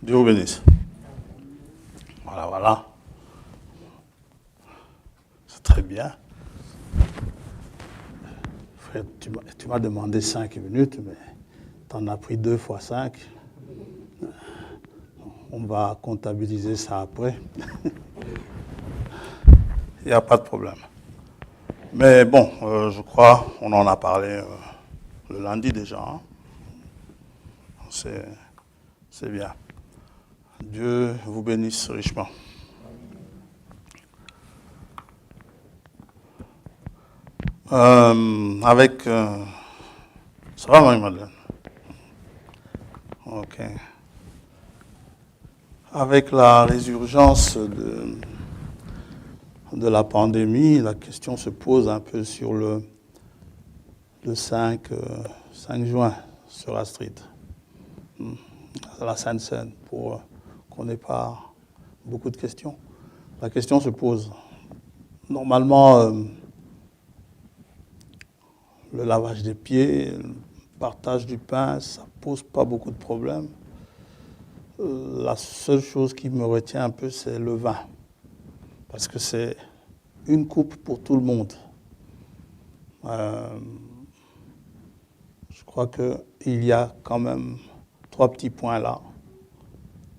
Dieu vous bénisse. Voilà, voilà. C'est très bien. Frère, tu m'as demandé 5 minutes, mais tu en as pris 2 fois 5. On va comptabiliser ça après. Il n'y a pas de problème. Mais bon, je crois, on en a parlé le lundi déjà. Hein. C'est bien. Dieu vous bénisse richement. Ça va, Marie-Madeleine? Ok. Avec la résurgence de la pandémie, la question se pose un peu sur le 5 juin sur Astrid, à la Sainte-Seine, pour qu'on n'ait pas beaucoup de questions. La question se pose. Normalement, le lavage des pieds, le partage du pain, ça ne pose pas beaucoup de problèmes. La seule chose qui me retient un peu, c'est le vin. Parce que c'est une coupe pour tout le monde. Je crois qu'il y a quand même 3 petits points là.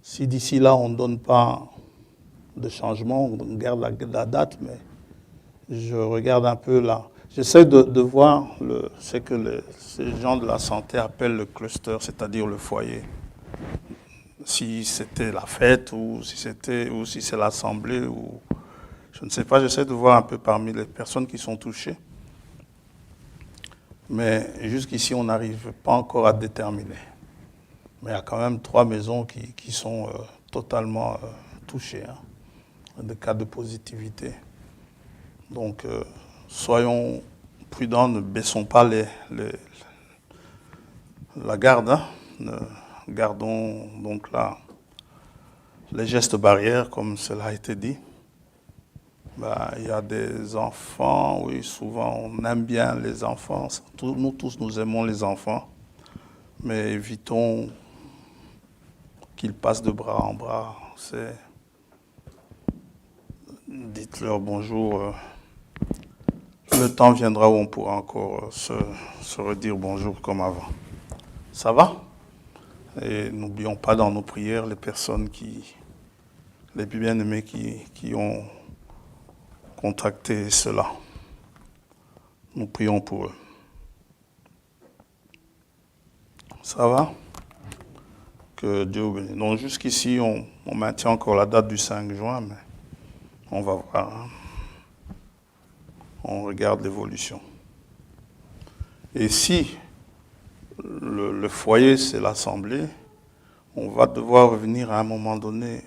Si d'ici là, on ne donne pas de changement, on garde la date, mais je regarde un peu là. J'essaie de voir ce que ces gens de la santé appellent le cluster, c'est-à-dire le foyer. Si c'était la fête ou si c'est l'assemblée ou je ne sais pas, j'essaie de voir un peu parmi les personnes qui sont touchées. Mais jusqu'ici, on n'arrive pas encore à déterminer. Mais il y a quand même 3 maisons qui sont totalement touchées, hein, des cas de positivité. Donc, soyons prudents, ne baissons pas la garde. Hein. Gardons donc là les gestes barrières, comme cela a été dit. Il y a des enfants, oui, souvent on aime bien les enfants. Nous tous, nous aimons les enfants. Mais évitons qu'ils passent de bras en bras. Dites-leur bonjour. Le temps viendra où on pourra encore se redire bonjour comme avant. Ça va? Et n'oublions pas dans nos prières les personnes les bien-aimés qui ont contracté cela. Nous prions pour eux. Ça va? Que Dieu vous bénisse. Donc jusqu'ici, on maintient encore la date du 5 juin, mais on va voir. Hein. On regarde l'évolution. Et si le foyer, c'est l'assemblée, on va devoir revenir à un moment donné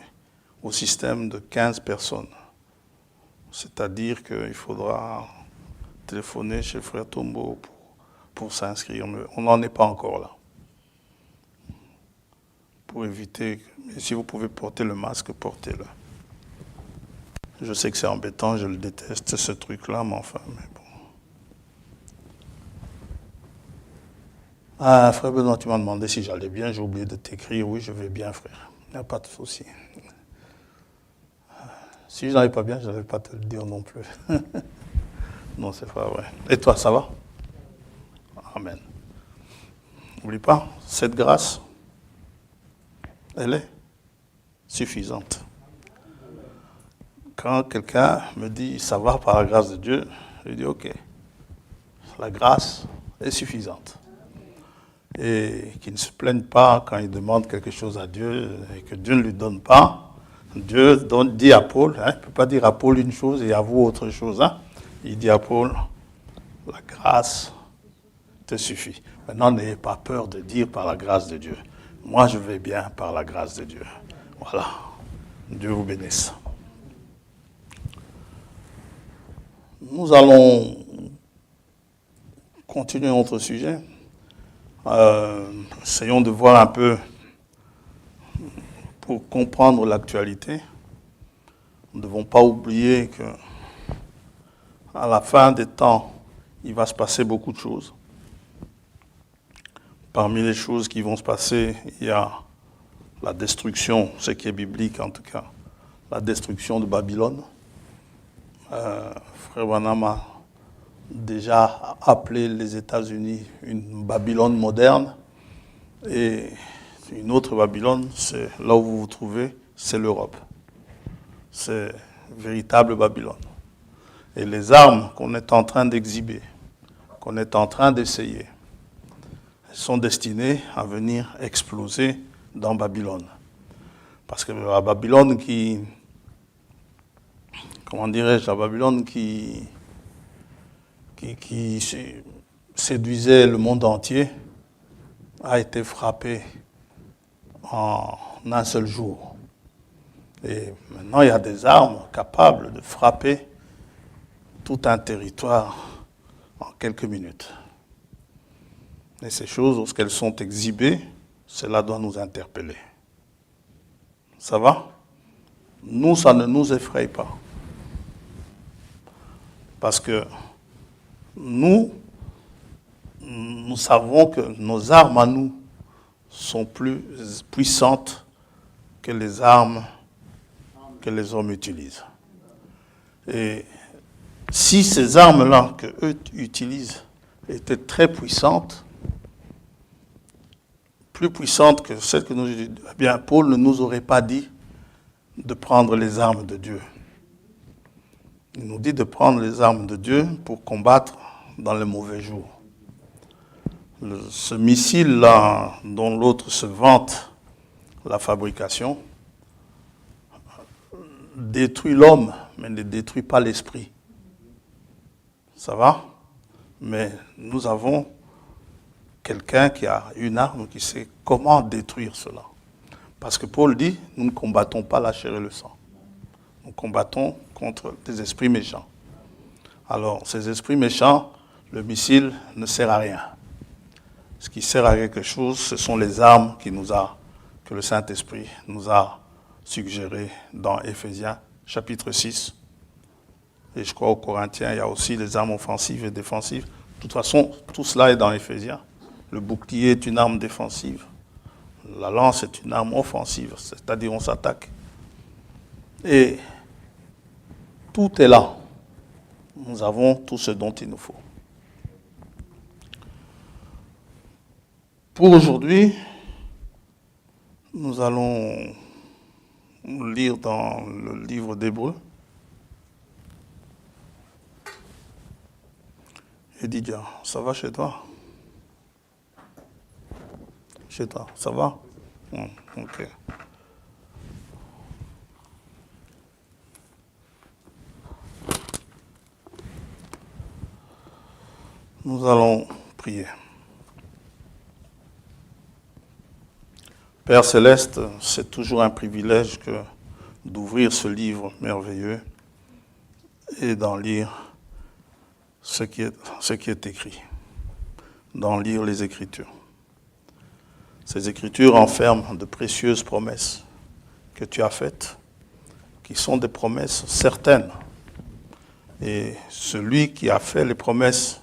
au système de 15 personnes. C'est-à-dire qu'il faudra téléphoner chez Frère Tombo pour s'inscrire. Mais on n'en est pas encore là. Pour éviter, et si vous pouvez porter le masque, portez-le. Je sais que c'est embêtant, je le déteste, ce truc-là, mais enfin, mais bon. Ah, frère Benoît, tu m'as demandé si j'allais bien, j'ai oublié de t'écrire. Oui, je vais bien, frère. Il n'y a pas de souci. Si je n'allais pas bien, je n'allais pas te le dire non plus. Non, c'est pas vrai. Et toi, ça va? Amen. N'oublie pas, cette grâce, elle est suffisante. Quand quelqu'un me dit ça va par la grâce de Dieu, je dis ok, la grâce est suffisante. Et qu'il ne se plaigne pas quand il demande quelque chose à Dieu et que Dieu ne lui donne pas. Dieu dit à Paul, hein, il ne peut pas dire à Paul une chose et à vous autre chose. Hein. Il dit à Paul, la grâce te suffit. Maintenant, n'ayez pas peur de dire par la grâce de Dieu. Moi, je vais bien par la grâce de Dieu. Voilà. Dieu vous bénisse. Nous allons continuer notre sujet. Essayons de voir un peu, pour comprendre l'actualité. Nous ne devons pas oublier que à la fin des temps, il va se passer beaucoup de choses. Parmi les choses qui vont se passer, il y a la destruction, ce qui est biblique en tout cas, la destruction de Babylone. Frère Branham a déjà appelé les États-Unis une Babylone moderne. Et une autre Babylone, c'est là où vous vous trouvez, c'est l'Europe. C'est véritable Babylone. Et les armes qu'on est en train d'exhiber, qu'on est en train d'essayer, sont destinées à venir exploser dans Babylone. Parce que la Babylone qui, comment dirais-je, la Babylone qui séduisait le monde entier a été frappée en un seul jour. Et maintenant, il y a des armes capables de frapper tout un territoire en quelques minutes. Et ces choses, lorsqu'elles sont exhibées, cela doit nous interpeller. Ça va? Nous, ça ne nous effraie pas. Parce que nous savons que nos armes à nous sont plus puissantes que les armes que les hommes utilisent. Et si ces armes-là qu'eux utilisent étaient très puissantes, plus puissantes que celles que nous utilisons, eh bien, Paul ne nous aurait pas dit de prendre les armes de Dieu. Il nous dit de prendre les armes de Dieu pour combattre dans le mauvais jour. Ce missile-là, dont l'autre se vante la fabrication, détruit l'homme, mais ne détruit pas l'esprit. Ça va? Mais nous avons quelqu'un qui a une arme qui sait comment détruire cela. Parce que Paul dit, nous ne combattons pas la chair et le sang. Nous combattons contre des esprits méchants. Alors, ces esprits méchants, le missile ne sert à rien. Ce qui sert à quelque chose, ce sont les armes que le Saint-Esprit nous a suggérées dans Éphésiens, chapitre 6. Et je crois aux Corinthiens, il y a aussi les armes offensives et défensives. De toute façon, tout cela est dans Éphésiens. Le bouclier est une arme défensive. La lance est une arme offensive, c'est-à-dire on s'attaque. Et tout est là. Nous avons tout ce dont il nous faut. Pour aujourd'hui, nous allons lire dans le livre d'Hébreux. Edidia, ça va chez toi? Chez toi, ça va? Ok. Nous allons prier. Père Céleste, c'est toujours un privilège d'ouvrir ce livre merveilleux et d'en lire ce qui est écrit, d'en lire les Écritures. Ces Écritures enferment de précieuses promesses que tu as faites, qui sont des promesses certaines. Et celui qui a fait les promesses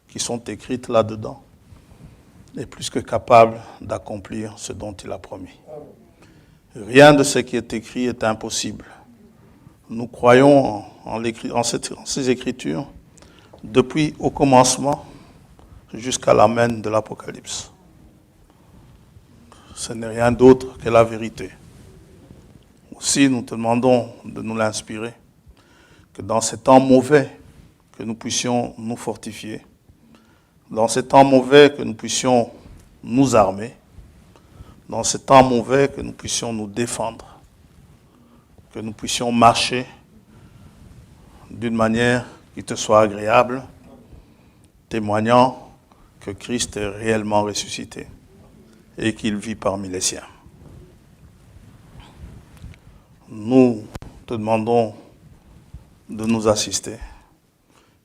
qui sont écrites là-dedans est plus que capable d'accomplir ce dont il a promis. Rien de ce qui est écrit est impossible. Nous croyons en ces Écritures depuis au commencement jusqu'à l'amen de l'Apocalypse. Ce n'est rien d'autre que la vérité. Aussi, nous te demandons de nous l'inspirer, que dans ces temps mauvais, que nous puissions nous fortifier, dans ces temps mauvais, que nous puissions nous armer, dans ces temps mauvais, que nous puissions nous défendre, que nous puissions marcher d'une manière qui te soit agréable, témoignant que Christ est réellement ressuscité et qu'il vit parmi les siens. Nous te demandons de nous assister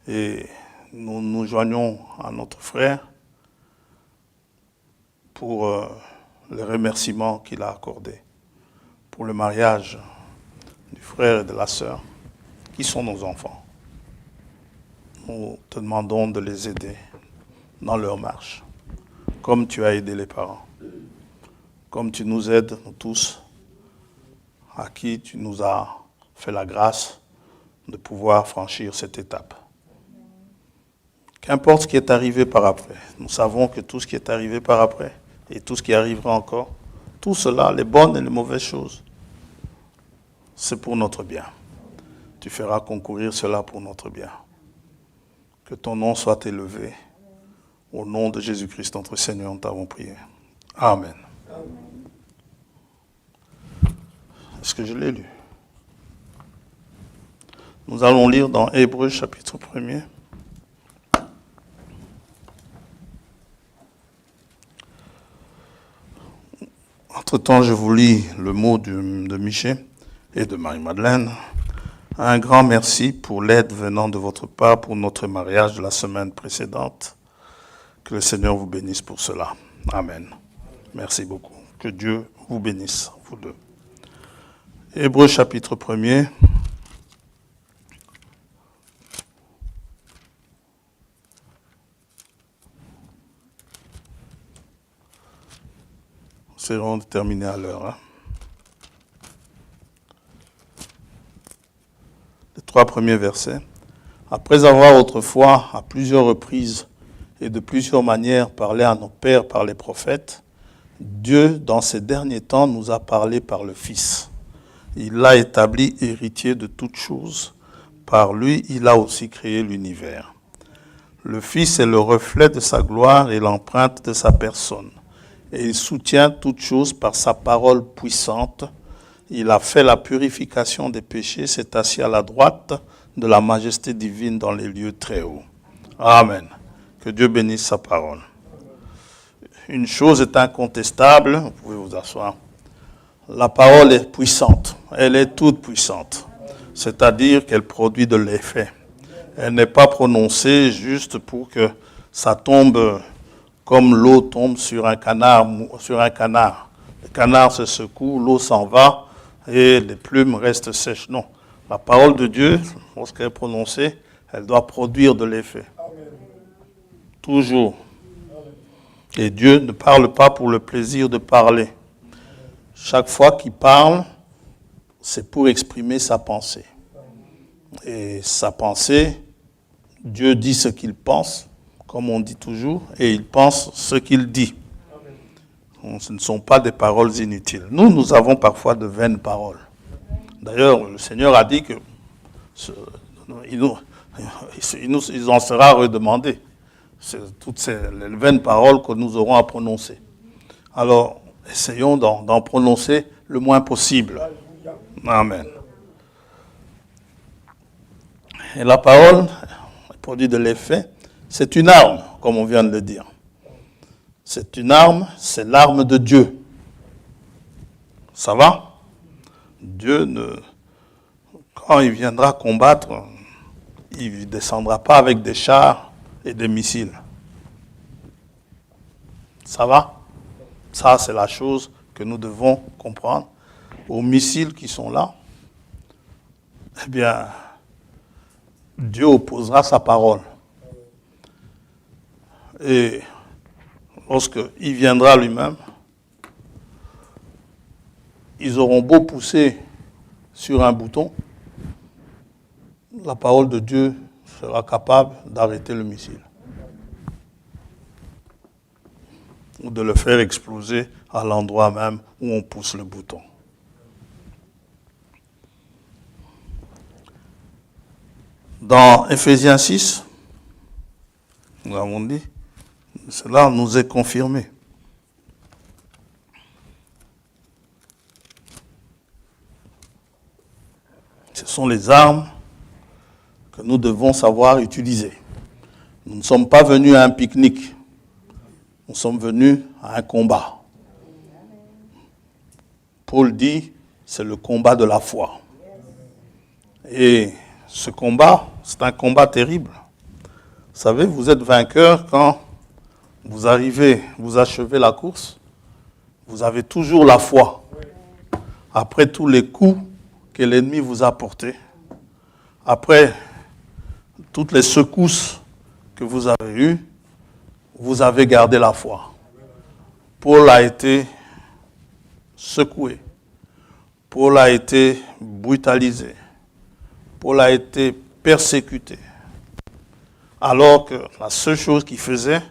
et nous nous joignons à notre frère pour les remerciements qu'il a accordés pour le mariage du frère et de la sœur qui sont nos enfants. Nous te demandons de les aider dans leur marche, comme tu as aidé les parents. comme tu nous aides, nous tous, à qui tu nous as fait la grâce de pouvoir franchir cette étape. Qu'importe ce qui est arrivé par après, nous savons que tout ce qui est arrivé par après, et tout ce qui arrivera encore, tout cela, les bonnes et les mauvaises choses, c'est pour notre bien. Tu feras concourir cela pour notre bien. Que ton nom soit élevé. Au nom de Jésus-Christ, notre Seigneur, nous t'avons prié. Amen. Est-ce que je l'ai lu? Nous allons lire dans Hébreux chapitre 1er. Entre-temps, je vous lis le mot de Michel et de Marie-Madeleine. Un grand merci pour l'aide venant de votre part pour notre mariage de la semaine précédente. Que le Seigneur vous bénisse pour cela. Amen. Merci beaucoup. Que Dieu vous bénisse, vous deux. Hébreux chapitre 1er. Serons terminés à l'heure. Les 3 premiers versets. Après avoir autrefois, à plusieurs reprises et de plusieurs manières, parlé à nos pères par les prophètes, Dieu, dans ces derniers temps, nous a parlé par le Fils. Il l'a établi héritier de toutes choses. Par lui, il a aussi créé l'univers. Le Fils est le reflet de sa gloire et l'empreinte de sa personne. Et il soutient toutes choses par sa parole puissante. Il a fait la purification des péchés, s'est assis à la droite de la majesté divine dans les lieux très hauts. Amen. Que Dieu bénisse sa parole. Une chose est incontestable, vous pouvez vous asseoir. La parole est puissante, elle est toute puissante. C'est-à-dire qu'elle produit de l'effet. Elle n'est pas prononcée juste pour que ça tombe comme l'eau tombe sur un canard. Le canard se secoue, l'eau s'en va et les plumes restent sèches. Non, la parole de Dieu, lorsqu'elle est prononcée, elle doit produire de l'effet. Toujours. Et Dieu ne parle pas pour le plaisir de parler. Chaque fois qu'il parle, c'est pour exprimer sa pensée. Et sa pensée, Dieu dit ce qu'il pense, comme on dit toujours, et il pense ce qu'il dit. Donc, ce ne sont pas des paroles inutiles. Nous avons parfois de vaines paroles. D'ailleurs, le Seigneur a dit que il en sera redemandé. C'est toutes les vaines paroles que nous aurons à prononcer. Alors, essayons d'en prononcer le moins possible. Amen. Et la parole produit de l'effet. C'est une arme, comme on vient de le dire. C'est une arme, c'est l'arme de Dieu. Ça va? Dieu, quand il viendra combattre, il ne descendra pas avec des chars et des missiles. Ça va? Ça, c'est la chose que nous devons comprendre. Aux missiles qui sont là, eh bien, Dieu opposera sa parole. Et lorsqu'il viendra lui-même, ils auront beau pousser sur un bouton, la parole de Dieu sera capable d'arrêter le missile. Ou de le faire exploser à l'endroit même où on pousse le bouton. Dans Ephésiens 6, nous avons dit, cela nous est confirmé. Ce sont les armes que nous devons savoir utiliser. Nous ne sommes pas venus à un pique-nique. Nous sommes venus à un combat. Paul dit, c'est le combat de la foi. Et ce combat, c'est un combat terrible. Vous savez, vous êtes vainqueur quand vous arrivez, vous achevez la course, vous avez toujours la foi. Après tous les coups que l'ennemi vous a portés, après toutes les secousses que vous avez eues, vous avez gardé la foi. Paul a été secoué. Paul a été brutalisé. Paul a été persécuté. Alors que la seule chose qu'il faisait,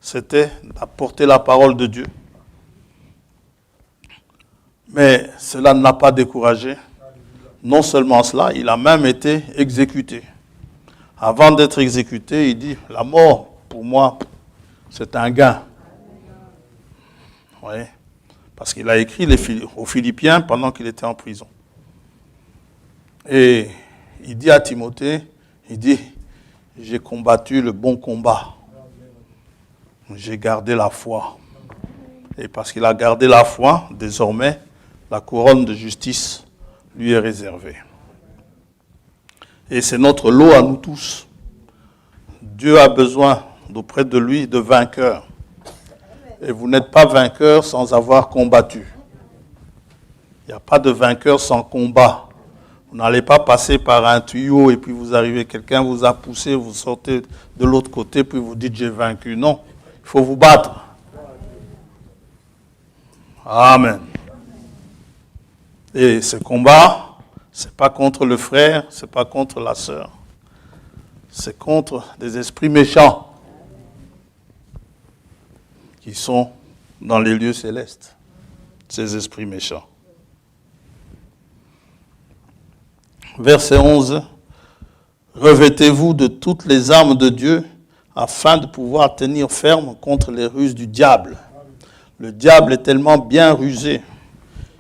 c'était d'apporter la parole de Dieu. Mais cela ne l'a pas découragé. Non seulement cela, il a même été exécuté. Avant d'être exécuté, il dit, la mort, pour moi, c'est un gain. Oui. Parce qu'il a écrit aux Philippiens pendant qu'il était en prison. Et il dit à Timothée, il dit, j'ai combattu le bon combat. J'ai gardé la foi. Et parce qu'il a gardé la foi, désormais, la couronne de justice lui est réservée. Et c'est notre lot à nous tous. Dieu a besoin d'auprès de lui de vainqueurs. Et vous n'êtes pas vainqueur sans avoir combattu. Il n'y a pas de vainqueur sans combat. Vous n'allez pas passer par un tuyau et puis vous arrivez, quelqu'un vous a poussé, vous sortez de l'autre côté, puis vous dites j'ai vaincu. Non, il faut vous battre. Amen. Et ce combat, ce n'est pas contre le frère, ce n'est pas contre la sœur. C'est contre des esprits méchants qui sont dans les lieux célestes. Ces esprits méchants. Verset 11. Revêtez-vous de toutes les armes de Dieu afin de pouvoir tenir ferme contre les ruses du diable. Le diable est tellement bien rusé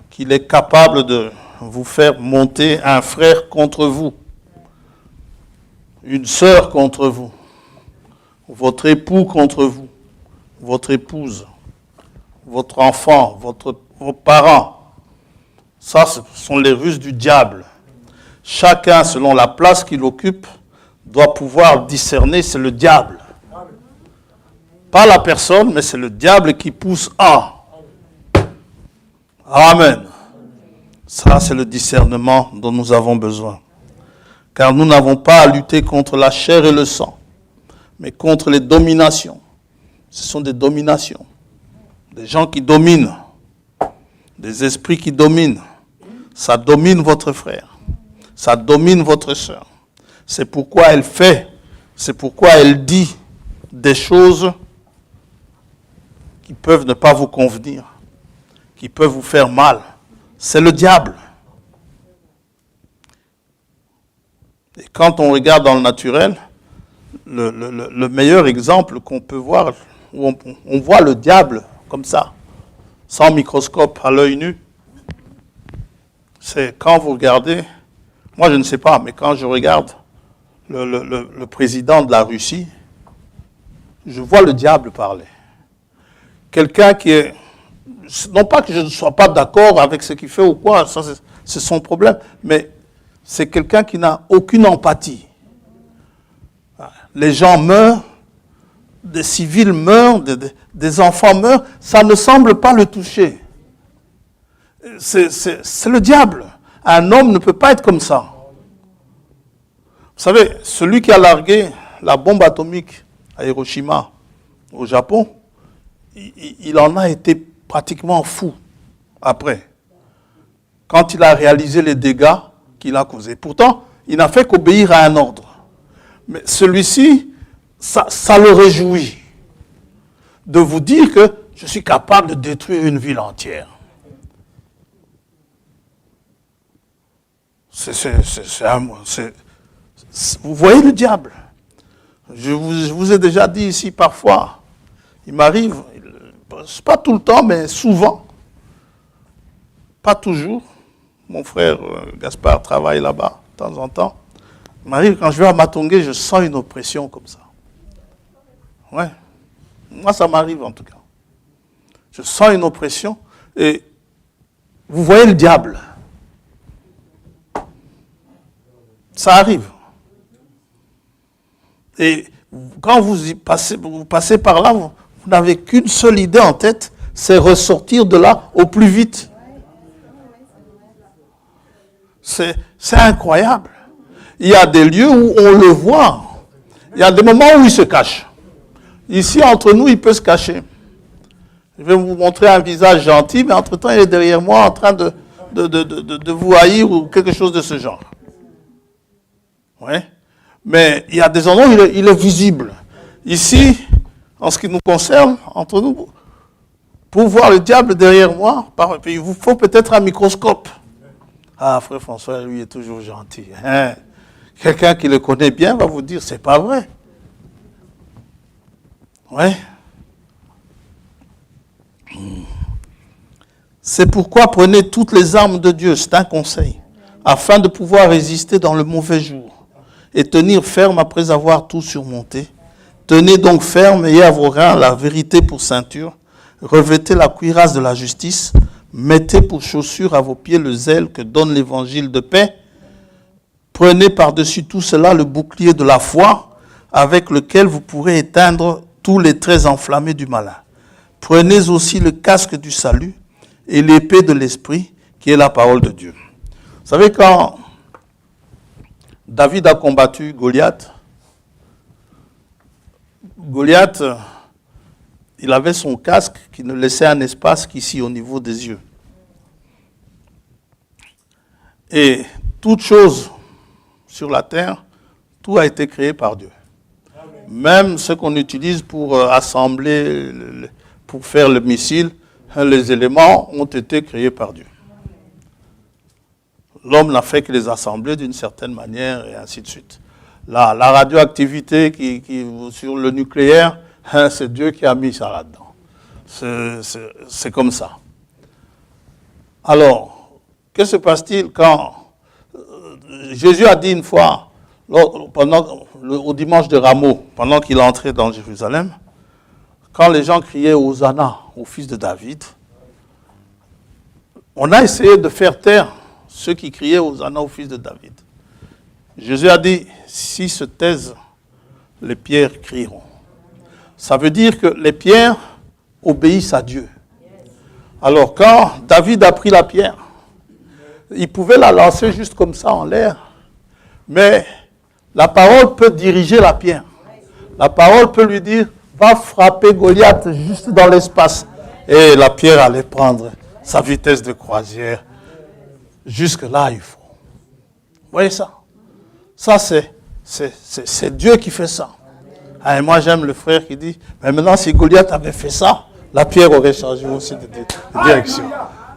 qu'il est capable de vous faire monter un frère contre vous, une sœur contre vous, votre époux contre vous, votre épouse, votre enfant, vos parents. Ça, ce sont les ruses du diable. Chacun, selon la place qu'il occupe, doit pouvoir discerner, c'est le diable. Pas la personne, mais c'est le diable qui pousse à. Amen. Ça, c'est le discernement dont nous avons besoin. Car nous n'avons pas à lutter contre la chair et le sang, mais contre les dominations. Ce sont des dominations. Des gens qui dominent. Des esprits qui dominent. Ça domine votre frère. Ça domine votre sœur. C'est pourquoi elle fait, c'est pourquoi elle dit des choses qui peuvent ne pas vous convenir, qui peuvent vous faire mal. C'est le diable. Et quand on regarde dans le naturel, le meilleur exemple qu'on peut voir, où on voit le diable comme ça, sans microscope, à l'œil nu, c'est quand vous regardez, moi je ne sais pas, mais quand je regarde le président de la Russie, je vois le diable parler. Quelqu'un qui est, non pas que je ne sois pas d'accord avec ce qu'il fait ou quoi, ça c'est son problème, mais c'est quelqu'un qui n'a aucune empathie. Les gens meurent, des civils meurent, des enfants meurent, ça ne semble pas le toucher. C'est le diable. Un homme ne peut pas être comme ça. Vous savez, celui qui a largué la bombe atomique à Hiroshima, au Japon, il en a été pratiquement fou après, quand il a réalisé les dégâts qu'il a causés. Pourtant, il n'a fait qu'obéir à un ordre. Mais celui-ci, ça le réjouit de vous dire que je suis capable de détruire une ville entière. Vous voyez le diable. Je vous ai déjà dit ici parfois, il m'arrive, pas tout le temps, mais souvent, pas toujours. Mon frère Gaspard travaille là-bas de temps en temps. Il m'arrive quand je vais à Matongé, je sens une oppression comme ça. Ouais. Moi, ça m'arrive en tout cas. Je sens une oppression et vous voyez le diable. Ça arrive. Et quand vous passez par là, vous n'avez qu'une seule idée en tête, c'est ressortir de là au plus vite. C'est incroyable. Il y a des lieux où on le voit. Il y a des moments où il se cache. Ici, entre nous, il peut se cacher. Je vais vous montrer un visage gentil, mais entre-temps, il est derrière moi en train de vous haïr ou quelque chose de ce genre. Ouais. Mais il y a des endroits où il est visible. Ici, en ce qui nous concerne, entre nous, pour voir le diable derrière moi, il vous faut peut-être un microscope. Ah, frère François, lui, est toujours gentil. Hein? Quelqu'un qui le connaît bien va vous dire, c'est pas vrai. Ouais. C'est pourquoi prenez toutes les armes de Dieu, c'est un conseil, afin de pouvoir résister dans le mauvais jour et tenir ferme après avoir tout surmonté. Tenez donc ferme, ayez à vos reins la vérité pour ceinture, revêtez la cuirasse de la justice, mettez pour chaussure à vos pieds le zèle que donne l'évangile de paix. Prenez par-dessus tout cela le bouclier de la foi, avec lequel vous pourrez éteindre tous les traits enflammés du malin. Prenez aussi le casque du salut et l'épée de l'esprit, qui est la parole de Dieu. Vous savez, quand David a combattu Goliath, il avait son casque qui ne laissait un espace qu'ici au niveau des yeux. Et toute chose sur la terre, tout a été créé par Dieu. Même ce qu'on utilise pour assembler, pour faire le missile, les éléments ont été créés par Dieu. L'homme n'a fait que les assembler d'une certaine manière et ainsi de suite. La radioactivité sur le nucléaire, c'est Dieu qui a mis ça là-dedans. C'est comme ça. Alors, que se passe-t-il quand Jésus a dit une fois, au dimanche de Rameau, pendant qu'il entrait dans Jérusalem, quand les gens criaient Hosanna au fils de David, on a essayé de faire taire ceux qui criaient Hosanna au fils de David. Jésus a dit, s'ils se taisent, les pierres crieront. Ça veut dire que les pierres obéissent à Dieu. Alors quand David a pris la pierre, il pouvait la lancer juste comme ça en l'air, mais la parole peut diriger la pierre. La parole peut lui dire, va frapper Goliath juste dans l'espace. Et la pierre allait prendre sa vitesse de croisière. Jusque là, il faut. Vous voyez ça? Ça, c'est Dieu qui fait ça. Et moi, j'aime le frère qui dit, mais maintenant, si Goliath avait fait ça, la pierre aurait changé aussi de direction.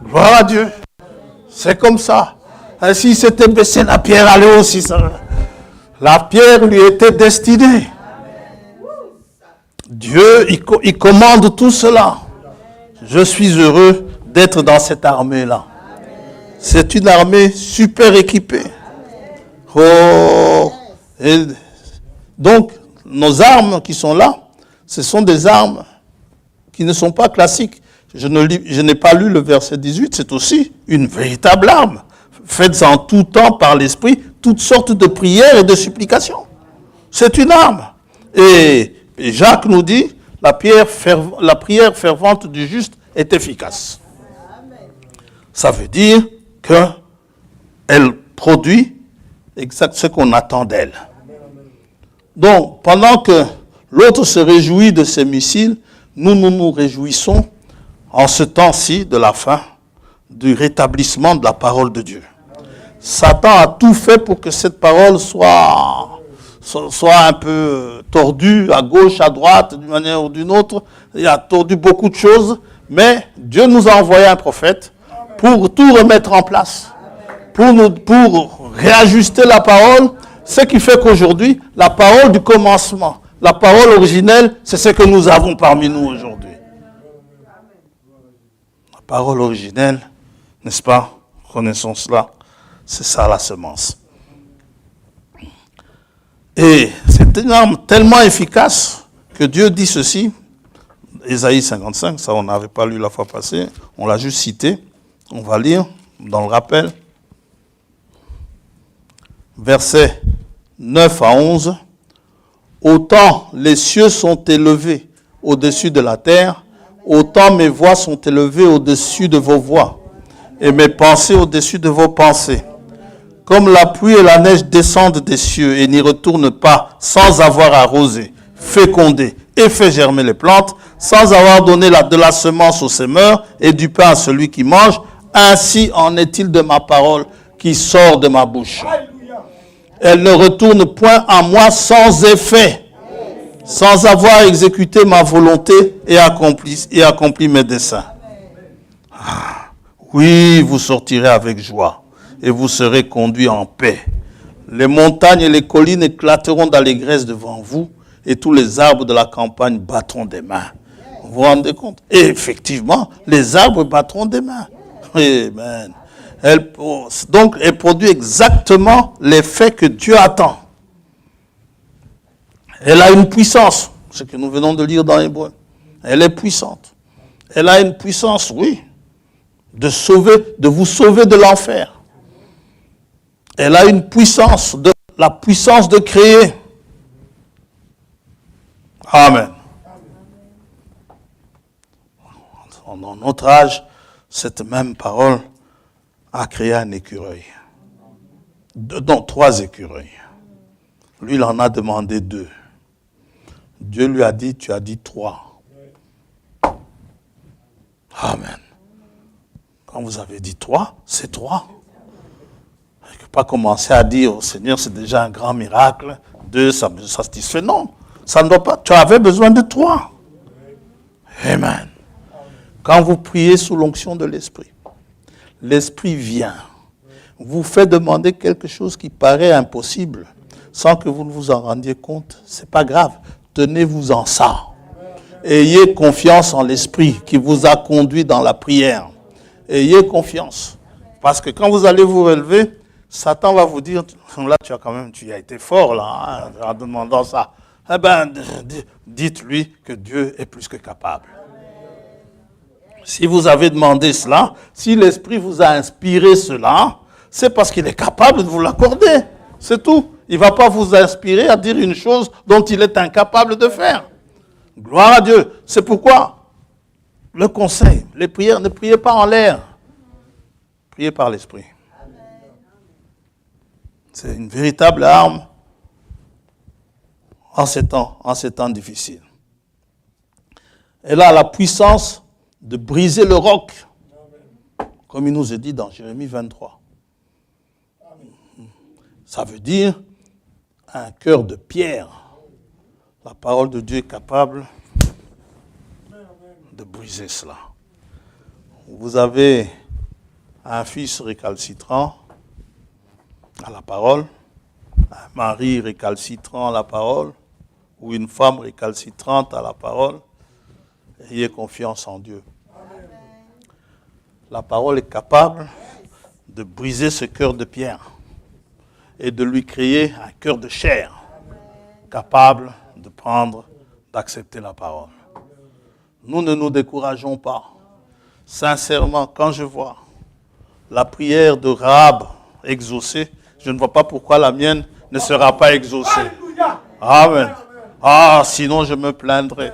Gloire à Dieu. C'est comme ça. Et s'il s'était baissé, la pierre allait aussi. La pierre lui était destinée. Dieu, il commande tout cela. Je suis heureux d'être dans cette armée-là. C'est une armée super équipée. Oh. Et donc, nos armes qui sont là, ce sont des armes qui ne sont pas classiques. Je n'ai pas lu le verset 18, c'est aussi une véritable arme. Faites en tout temps par l'Esprit toutes sortes de prières et de supplications. C'est une arme. Et Jacques nous dit, la prière fervente du juste est efficace. Ça veut dire qu'elle produit exactement ce qu'on attend d'elle. Donc, pendant que l'autre se réjouit de ces missiles, nous nous réjouissons en ce temps-ci de la fin, du rétablissement de la parole de Dieu. Satan a tout fait pour que cette parole soit un peu tordue, à gauche, à droite, d'une manière ou d'une autre. Il a tordu beaucoup de choses, mais Dieu nous a envoyé un prophète pour tout remettre en place, pour réajuster la parole, ce qui fait qu'aujourd'hui, la parole du commencement, la parole originelle, c'est ce que nous avons parmi nous aujourd'hui. La parole originelle, n'est-ce pas? Connaissons cela, c'est ça la semence. Et c'est une arme tellement efficace que Dieu dit ceci, Ésaïe 55, ça on n'avait pas lu la fois passée, on l'a juste cité, on va lire dans le rappel, versets 9 à 11, « Autant les cieux sont élevés au-dessus de la terre, autant mes voix sont élevées au-dessus de vos voix, et mes pensées au-dessus de vos pensées. Comme la pluie et la neige descendent des cieux et n'y retournent pas sans avoir arrosé, fécondé et fait germer les plantes, sans avoir donné de la semence au semeur et du pain à celui qui mange, ainsi en est-il de ma parole qui sort de ma bouche. Elle ne retourne point à moi sans effet, sans avoir exécuté ma volonté et accompli mes desseins. Oui, vous sortirez avec joie et vous serez conduits en paix. Les montagnes et les collines éclateront d'allégresse devant vous et tous les arbres de la campagne battront des mains. Vous vous rendez compte? Et effectivement, les arbres battront des mains. Amen. Elle produit exactement l'effet que Dieu attend. Elle a une puissance, ce que nous venons de lire dans Hébreux. Elle est puissante. Elle a une puissance, oui, de vous sauver de l'enfer. Elle a une puissance, la puissance de créer. Amen. Dans notre âge, cette même parole a créé un écureuil. Donc 3 écureuils. Lui, il en a demandé 2. Dieu lui a dit, tu as dit 3. Amen. Quand vous avez dit 3, c'est 3. Il ne faut pas commencer à dire, Seigneur, c'est déjà un grand miracle. 2, ça me satisfait. Non, ça ne doit pas. Tu avais besoin de 3. Amen. Quand vous priez sous l'onction de l'Esprit, l'Esprit vient, vous fait demander quelque chose qui paraît impossible, sans que vous ne vous en rendiez compte. Ce n'est pas grave. Tenez-vous en ça. Ayez confiance en l'Esprit qui vous a conduit dans la prière. Ayez confiance. Parce que quand vous allez vous relever, Satan va vous dire, là tu as été fort là, hein, en demandant ça. Eh bien, dites-lui que Dieu est plus que capable. Si vous avez demandé cela, si l'Esprit vous a inspiré cela, c'est parce qu'il est capable de vous l'accorder. C'est tout. Il ne va pas vous inspirer à dire une chose dont il est incapable de faire. Gloire à Dieu. C'est pourquoi le conseil, les prières, ne priez pas en l'air. Priez par l'Esprit. C'est une véritable arme en ces temps difficiles. Elle a la puissance de briser le roc, comme il nous est dit dans Jérémie 23. Ça veut dire un cœur de pierre. La parole de Dieu est capable de briser cela. Vous avez un fils récalcitrant à la parole, un mari récalcitrant à la parole, ou une femme récalcitrante à la parole. Ayez confiance en Dieu. La parole est capable de briser ce cœur de pierre et de lui créer un cœur de chair, capable de prendre, d'accepter la parole. Nous ne nous décourageons pas. Sincèrement, quand je vois la prière de Rahab exaucée, je ne vois pas pourquoi la mienne ne sera pas exaucée. Amen. Ah, sinon je me plaindrais.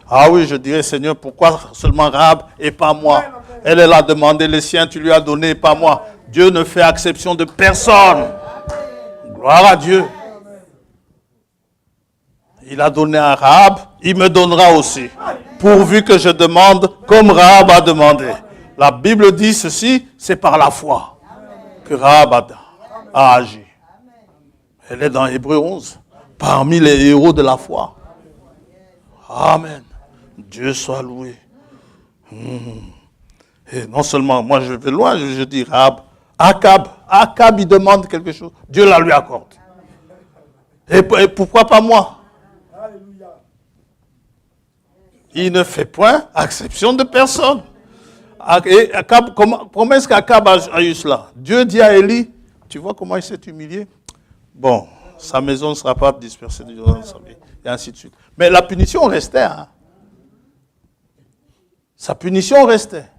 Ah oui, je dirais, Seigneur, pourquoi seulement Rahab et pas moi? Elle a demandé les siens, tu lui as donné, pas moi. Dieu ne fait exception de personne. Gloire à Dieu. Il a donné à Rahab, il me donnera aussi. Pourvu que je demande comme Rahab a demandé. La Bible dit ceci, c'est par la foi que Rahab a agi. Elle est dans Hébreux 11, parmi les héros de la foi. Amen. Dieu soit loué. Et non seulement, moi je vais loin, je dis Rahab, Akab, il demande quelque chose, Dieu la lui accorde. Et pourquoi pas moi? Il ne fait point exception de personne. Et Akab, comment est-ce qu'Akab a eu cela? Dieu dit à Élie, tu vois comment il s'est humilié? Bon, sa maison ne sera pas dispersée, et ainsi de suite. Mais la punition restait. Hein? Sa punition restait.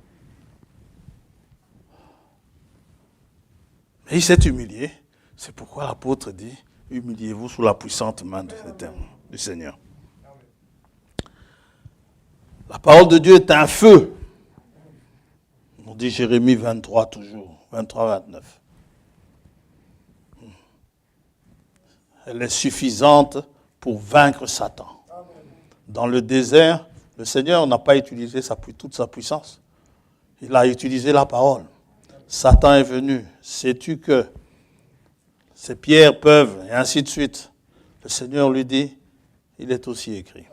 Mais il s'est humilié. C'est pourquoi l'apôtre dit, humiliez-vous sous la puissante main de l'Éternel, du Seigneur. La parole de Dieu est un feu. On dit Jérémie 23 toujours, 23-29. Elle est suffisante pour vaincre Satan. Dans le désert, le Seigneur n'a pas utilisé toute sa puissance. Il a utilisé la parole. Satan est venu. Sais-tu que ces pierres peuvent, et ainsi de suite. Le Seigneur lui dit, il est aussi écrit.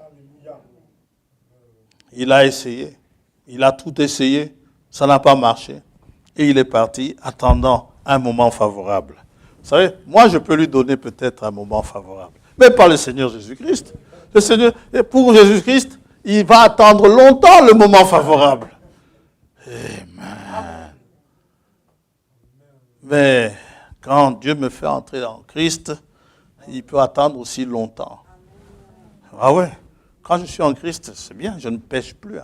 Il a essayé. Il a tout essayé. Ça n'a pas marché. Et il est parti, attendant un moment favorable. Vous savez, moi je peux lui donner peut-être un moment favorable. Mais pas le Seigneur Jésus-Christ. Le Seigneur, et pour Jésus-Christ, il va attendre longtemps le moment favorable. Amen. Mais quand Dieu me fait entrer en Christ, il peut attendre aussi longtemps. Ah ouais, quand je suis en Christ, c'est bien, je ne pêche plus.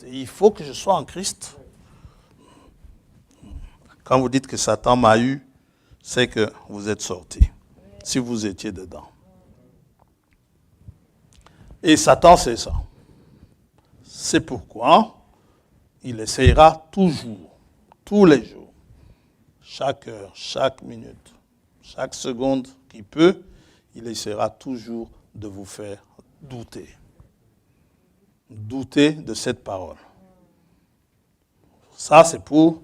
Il faut que je sois en Christ. Quand vous dites que Satan m'a eu, c'est que vous êtes sorti. Si vous étiez dedans. Et Satan, c'est ça. C'est pourquoi il essayera toujours, tous les jours, chaque heure, chaque minute, chaque seconde qu'il peut, il essaiera toujours de vous faire douter. Douter de cette parole. Ça, c'est pour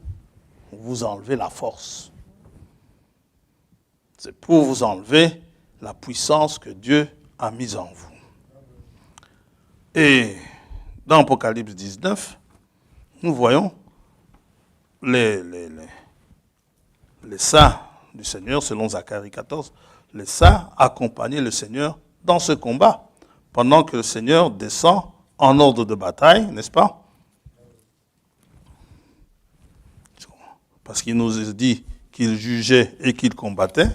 vous enlever la force. C'est pour vous enlever la puissance que Dieu a mise en vous. Et dans Apocalypse 19, nous voyons les saints du Seigneur, selon Zacharie 14, les saints accompagnaient le Seigneur dans ce combat, pendant que le Seigneur descend en ordre de bataille, n'est-ce pas? Parce qu'il nous a dit qu'il jugeait et qu'il combattait.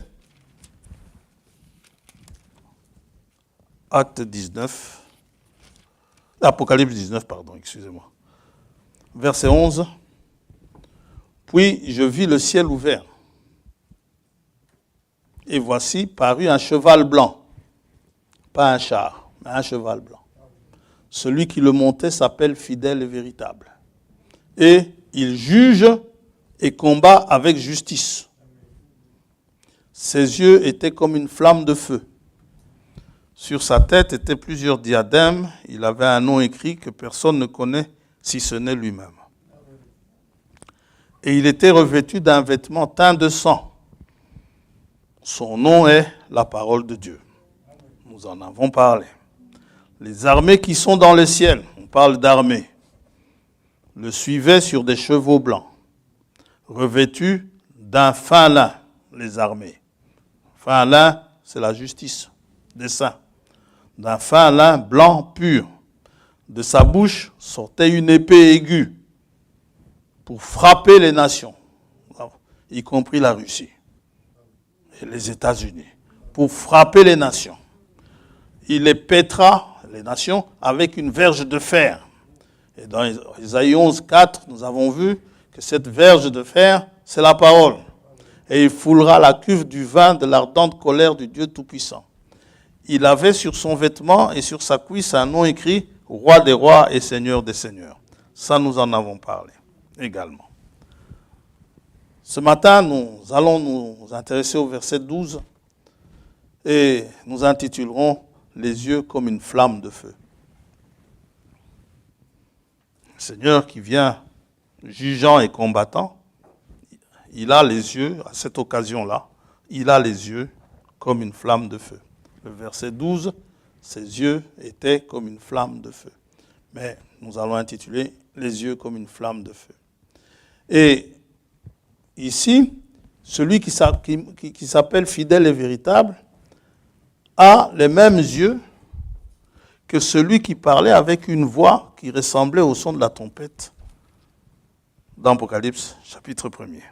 Acte 19, Apocalypse 19, pardon, excusez-moi. Verset 11. Puis je vis le ciel ouvert. Et voici parut un cheval blanc. Pas un char, mais un cheval blanc. Celui qui le montait s'appelle fidèle et véritable. Et il juge et combat avec justice. Ses yeux étaient comme une flamme de feu. Sur sa tête étaient plusieurs diadèmes. Il avait un nom écrit que personne ne connaît si ce n'est lui-même. Et il était revêtu d'un vêtement teint de sang. Son nom est la parole de Dieu. Nous en avons parlé. Les armées qui sont dans le ciel, on parle d'armées, le suivaient sur des chevaux blancs, revêtus d'un fin lin, les armées. Fin lin, c'est la justice des saints. D'un fin lin blanc pur. De sa bouche sortait une épée aiguë pour frapper les nations, y compris la Russie et les États-Unis, pour frapper les nations. Il les pètera, les nations, avec une verge de fer. Et dans Isaïe 11, 4, nous avons vu que cette verge de fer, c'est la parole. Et il foulera la cuve du vin de l'ardente colère du Dieu Tout-Puissant. Il avait sur son vêtement et sur sa cuisse un nom écrit « Roi des rois et Seigneur des seigneurs ». Ça, nous en avons parlé également. Ce matin, nous allons nous intéresser au verset 12 et nous intitulerons « Les yeux comme une flamme de feu ». Le Seigneur qui vient jugeant et combattant, il a les yeux, à cette occasion-là, il a les yeux comme une flamme de feu. Le verset 12, ses yeux étaient comme une flamme de feu. Mais nous allons intituler « Les yeux comme une flamme de feu ». Et ici, celui qui s'appelle fidèle et véritable a les mêmes yeux que celui qui parlait avec une voix qui ressemblait au son de la trompette dans Apocalypse chapitre 1er.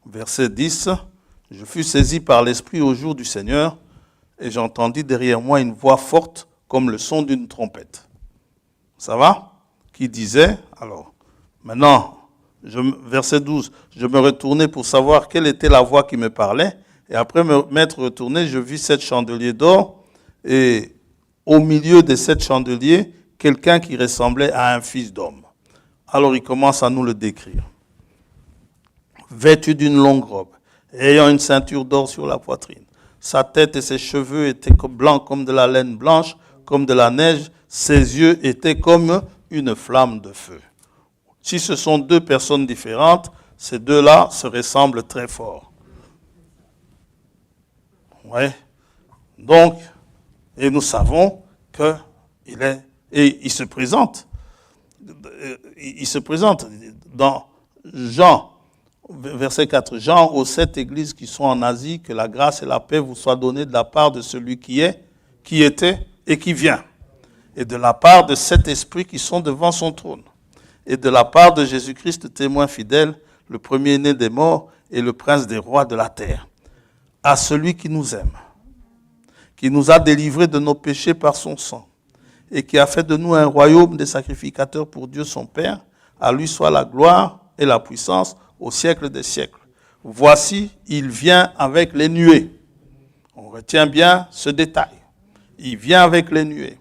Verset 10, « Je fus saisi par l'Esprit au jour du Seigneur, et j'entendis derrière moi une voix forte comme le son d'une trompette. » Ça va? Qui disait, alors, maintenant, verset 12, « Je me retournai pour savoir quelle était la voix qui me parlait, et après m'être retourné, je vis 7 chandeliers d'or, et au milieu des 7 chandeliers, quelqu'un qui ressemblait à un fils d'homme. » Alors il commence à nous le décrire. vêtu d'une longue robe, ayant une ceinture d'or sur la poitrine. Sa tête et ses cheveux étaient blancs comme de la laine blanche, comme de la neige. Ses yeux étaient comme une flamme de feu. Si ce sont deux personnes différentes, ces deux-là se ressemblent très fort. Ouais. Donc, et nous savons qu'il est, et il se présente dans Jean, verset 4, Jean aux 7 églises qui sont en Asie, que la grâce et la paix vous soient données de la part de celui qui est, qui était et qui vient, et de la part de 7 esprits qui sont devant son trône, et de la part de Jésus-Christ, témoin fidèle, le premier-né des morts et le prince des rois de la terre, à celui qui nous aime, qui nous a délivrés de nos péchés par son sang, et qui a fait de nous un royaume des sacrificateurs pour Dieu son Père. À lui soit la gloire et la puissance au siècle des siècles. Voici, il vient avec les nuées. On retient bien ce détail. Il vient avec les nuées.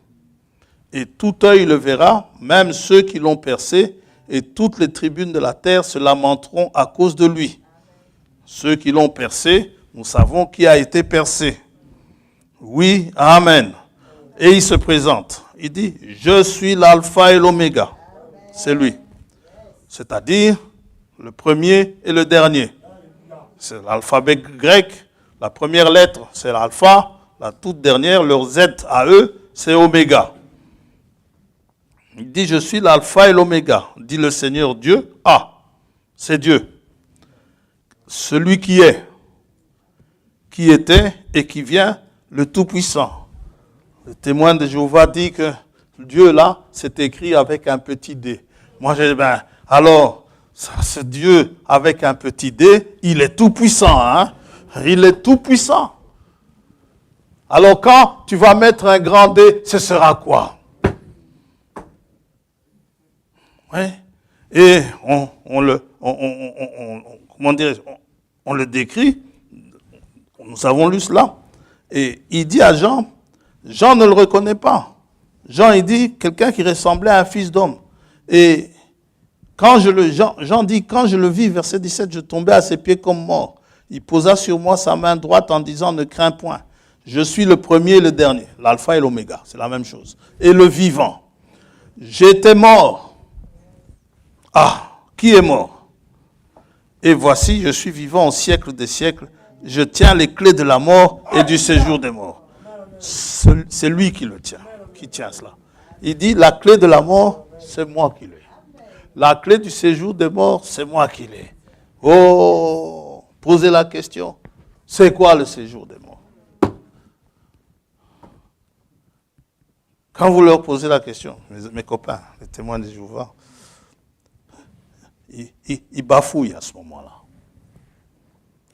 Et tout œil le verra, même ceux qui l'ont percé, et toutes les tribunes de la terre se lamenteront à cause de lui. Ceux qui l'ont percé, nous savons qui a été percé. Oui, amen. Et il se présente. Il dit, je suis l'alpha et l'oméga. C'est lui. C'est-à-dire le premier et le dernier. C'est l'alphabet grec. La première lettre, c'est l'alpha. La toute dernière, leur Z à eux, c'est oméga. Il dit, je suis l'alpha et l'oméga. Dit le Seigneur Dieu. Ah, c'est Dieu. Celui qui est, qui était et qui vient, le Tout-Puissant. Le témoin de Jéhovah dit que Dieu là, c'est écrit avec un petit d. Moi, je dis, alors, ce Dieu avec un petit d, il est tout-puissant. Hein? Il est tout-puissant. Alors, quand tu vas mettre un grand D, ce sera quoi? Oui. Et on le décrit. Nous avons lu cela. Et il dit à Jean, Jean ne le reconnaît pas. Jean, il dit, quelqu'un qui ressemblait à un fils d'homme. Et Jean dit, quand je le vis, verset 17, je tombais à ses pieds comme mort. Il posa sur moi sa main droite en disant, ne crains point. Je suis le premier et le dernier, l'alpha et l'oméga, c'est la même chose. Et le vivant. J'étais mort. Ah, qui est mort? Et voici, je suis vivant au siècle des siècles. Je tiens les clés de la mort et du séjour des morts. C'est lui qui le tient, qui tient cela. Il dit, la clé de la mort, c'est moi qui l'ai. La clé du séjour des morts, c'est moi qui l'ai. Oh, posez la question. C'est quoi le séjour des morts? Quand vous leur posez la question, mes copains, les témoins de Jéhovah, ils bafouillent à ce moment-là.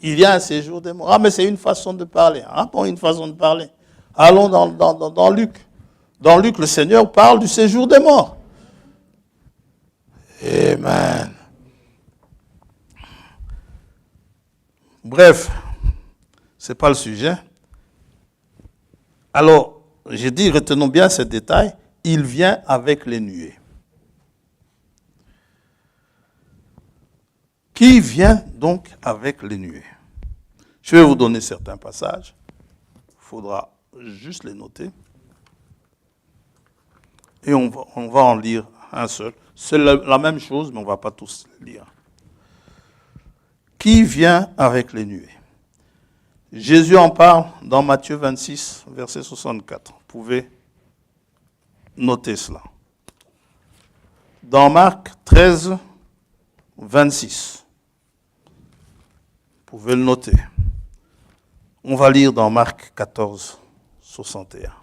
Il y a un séjour des morts. Ah, mais c'est une façon de parler. Ah bon, une façon de parler. Allons dans Luc. Dans Luc, le Seigneur parle du séjour des morts. Amen. Bref, ce n'est pas le sujet. Alors, j'ai dit, retenons bien ces détails. Il vient avec les nuées. Qui vient donc avec les nuées? Je vais vous donner certains passages. Il faudra juste les noter. Et on va en lire un seul. C'est la même chose, mais on ne va pas tous les lire. Qui vient avec les nuées? Jésus en parle dans Matthieu 26, verset 64. Vous pouvez noter cela. Dans Marc 13, 26. Vous pouvez le noter. On va lire dans Marc 14, 61.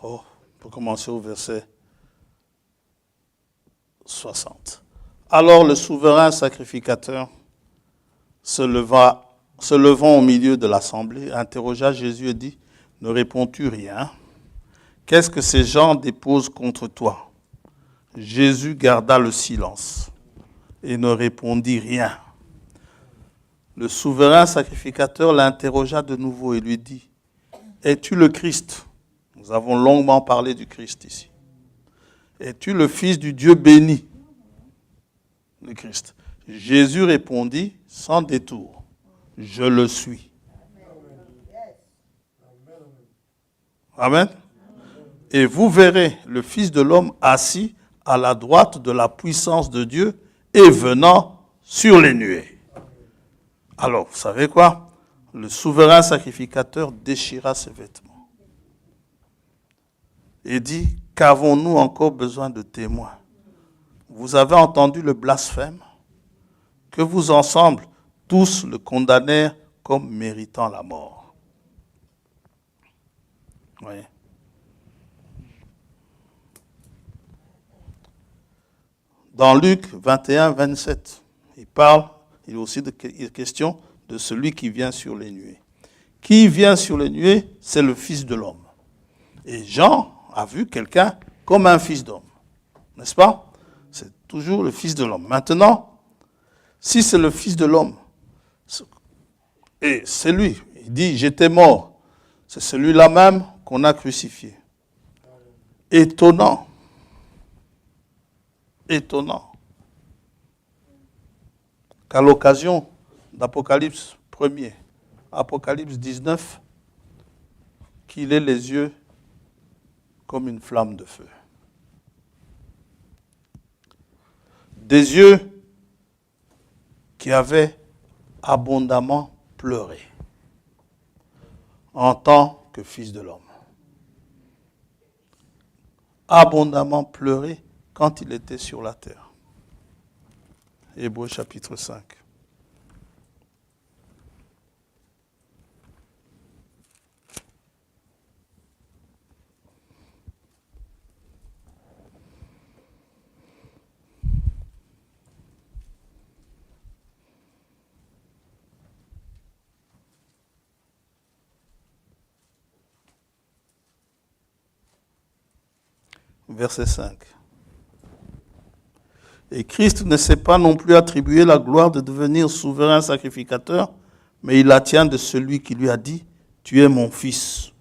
Oh, pour commencer au verset 60. Alors le souverain sacrificateur se leva se levant au milieu de l'assemblée, interrogea Jésus et dit, « Ne réponds-tu rien? Qu'est-ce que ces gens déposent contre toi ?» Jésus garda le silence et ne répondit rien. Le souverain sacrificateur l'interrogea de nouveau et lui dit, « Es-tu le Christ ?» Nous avons longuement parlé du Christ ici. « Es-tu le Fils du Dieu béni ?» Le Christ. Jésus répondit sans détour, « Je le suis. » Amen. Et vous verrez le Fils de l'homme assis à la droite de la puissance de Dieu et venant sur les nuées. Alors, vous savez quoi? Le souverain sacrificateur déchira ses vêtements et dit, qu'avons-nous encore besoin de témoins? Vous avez entendu le blasphème, que vous ensemble, tous le condamnèrent comme méritant la mort. Voyez. Dans Luc 21, 27, il est aussi question de celui qui vient sur les nuées. Qui vient sur les nuées, c'est le Fils de l'homme. Et Jean a vu quelqu'un comme un fils d'homme. N'est-ce pas? C'est toujours le Fils de l'homme. Maintenant, si c'est le Fils de l'homme, et c'est lui, il dit, j'étais mort, c'est celui-là même qu'on a crucifié. Étonnant. Étonnant qu'à l'occasion d'Apocalypse 1er, Apocalypse 19, qu'il ait les yeux comme une flamme de feu. Des yeux qui avaient abondamment pleuré en tant que Fils de l'homme. Abondamment pleuré quand il était sur la terre. Hébreux chapitre 5. Verset 5. Et Christ ne s'est pas non plus attribué la gloire de devenir souverain sacrificateur, mais il la tient de celui qui lui a dit, « Tu es mon Fils,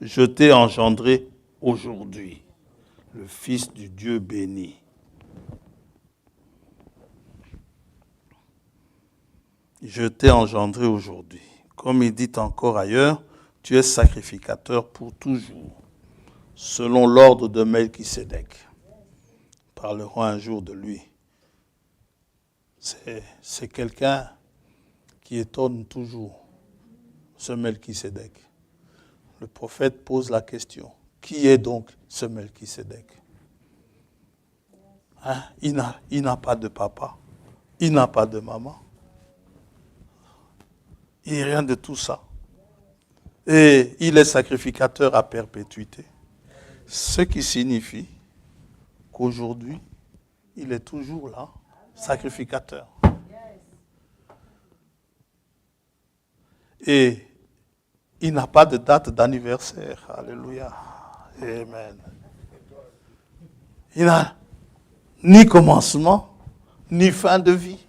je t'ai engendré aujourd'hui, le Fils du Dieu béni. » Je t'ai engendré aujourd'hui. Comme il dit encore ailleurs, tu es sacrificateur pour toujours, selon l'ordre de Melchisédek. Parlerons un jour de lui. C'est quelqu'un qui étonne toujours, ce Melchisédek. Le prophète pose la question, qui est donc ce Melchisédek? Hein? Il n'a pas de papa, il n'a pas de maman. Il n'est rien de tout ça. Et il est sacrificateur à perpétuité. Ce qui signifie qu'aujourd'hui, il est toujours là, sacrificateur. Et il n'a pas de date d'anniversaire. Alléluia. Amen. Il n'a ni commencement, ni fin de vie.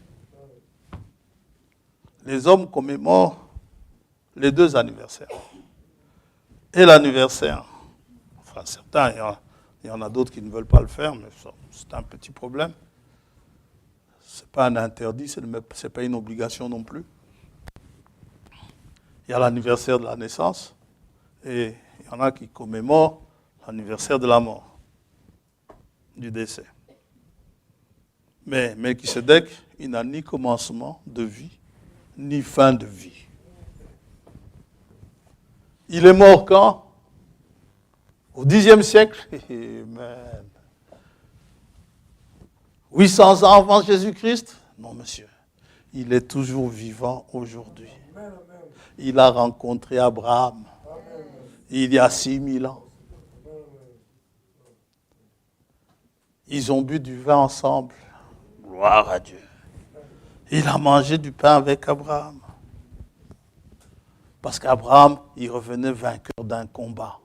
Les hommes commémorent les deux anniversaires. Et l'anniversaire, enfin certains, il y en a d'autres qui ne veulent pas le faire, mais c'est un petit problème. Ce n'est pas un interdit, ce n'est pas une obligation non plus. Il y a l'anniversaire de la naissance et il y en a qui commémorent l'anniversaire de la mort, du décès. Mais Melchisédek, il n'a ni commencement de vie, ni fin de vie. Il est mort quand? Au Xe siècle. Amen. 800 ans avant Jésus-Christ? Non, monsieur. Il est toujours vivant aujourd'hui. Il a rencontré Abraham il y a 6000 ans. Ils ont bu du vin ensemble. Gloire à Dieu. Il a mangé du pain avec Abraham. Parce qu'Abraham, il revenait vainqueur d'un combat.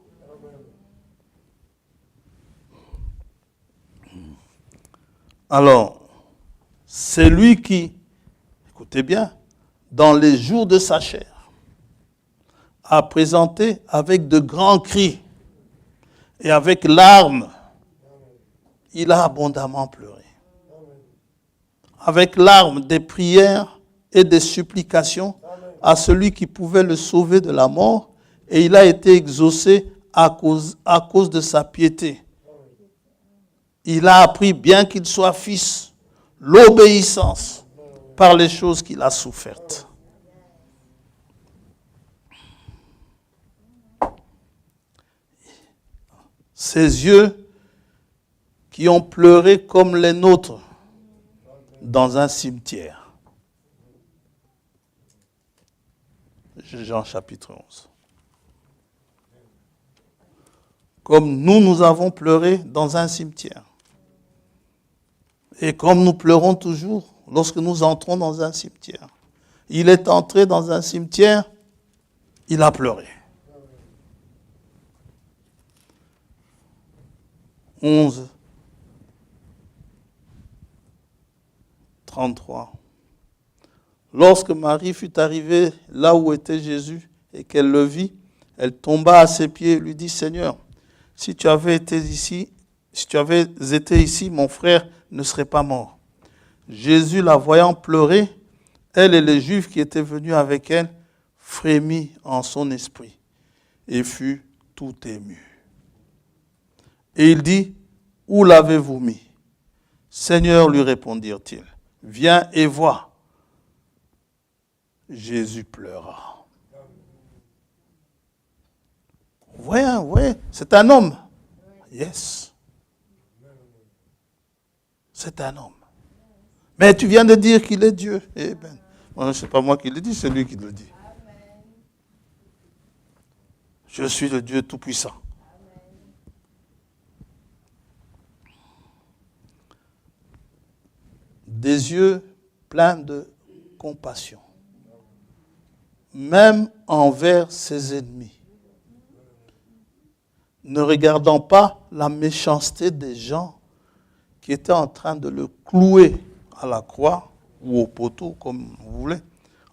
Alors, c'est lui qui, écoutez bien, dans les jours de sa chair, a présenté avec de grands cris et avec larmes, il a abondamment pleuré. Avec larmes, des prières et des supplications à celui qui pouvait le sauver de la mort, et il a été exaucé à cause de sa piété. Il a appris, bien qu'il soit fils, l'obéissance par les choses qu'il a souffertes. Ses yeux qui ont pleuré comme les nôtres dans un cimetière. Jean chapitre 11. Comme nous avons pleuré dans un cimetière. Et comme nous pleurons toujours lorsque nous entrons dans un cimetière. Il est entré dans un cimetière, il a pleuré. 11, 33. Lorsque Marie fut arrivée là où était Jésus et qu'elle le vit, elle tomba à ses pieds et lui dit, Seigneur, si tu avais été ici, mon frère ne serait pas mort. Jésus, la voyant pleurer, elle et les Juifs qui étaient venus avec elle, frémit en son esprit et fut tout ému. Et il dit, où l'avez-vous mis? Seigneur, lui répondirent-ils, viens et vois. Jésus pleura. Vous voyez, c'est un homme. Yes. C'est un homme. Mais tu viens de dire qu'il est Dieu. Eh bien, ce n'est pas moi qui le dis, c'est lui qui le dit. Je suis le Dieu Tout-Puissant. Des yeux pleins de compassion, même envers ses ennemis, ne regardant pas la méchanceté des gens qui étaient en train de le clouer à la croix ou au poteau, comme vous voulez,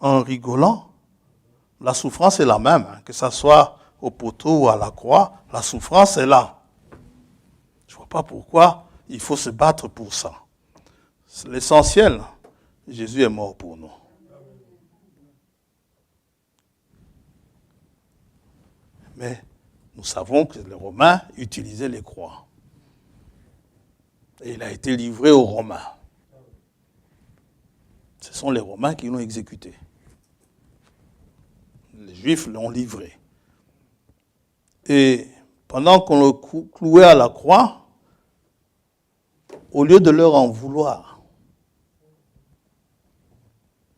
en rigolant. La souffrance est la même, que ce soit au poteau ou à la croix, la souffrance est là. Je ne vois pas pourquoi il faut se battre pour ça. C'est l'essentiel. Jésus est mort pour nous. Mais nous savons que les Romains utilisaient les croix. Et il a été livré aux Romains. Ce sont les Romains qui l'ont exécuté. Les Juifs l'ont livré. Et pendant qu'on le clouait à la croix, au lieu de leur en vouloir,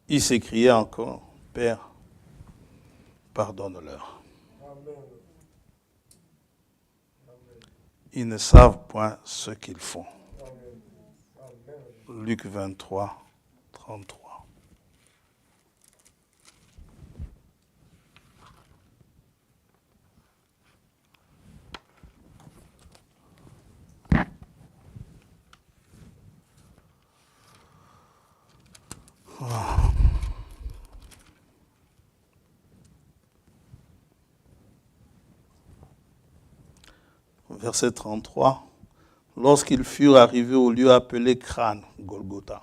il s'écriait encore, Père, pardonne-leur. Ils ne savent point ce qu'ils font. Luc 23, 33. Verset 33. Lorsqu'ils furent arrivés au lieu appelé Crâne, Golgotha,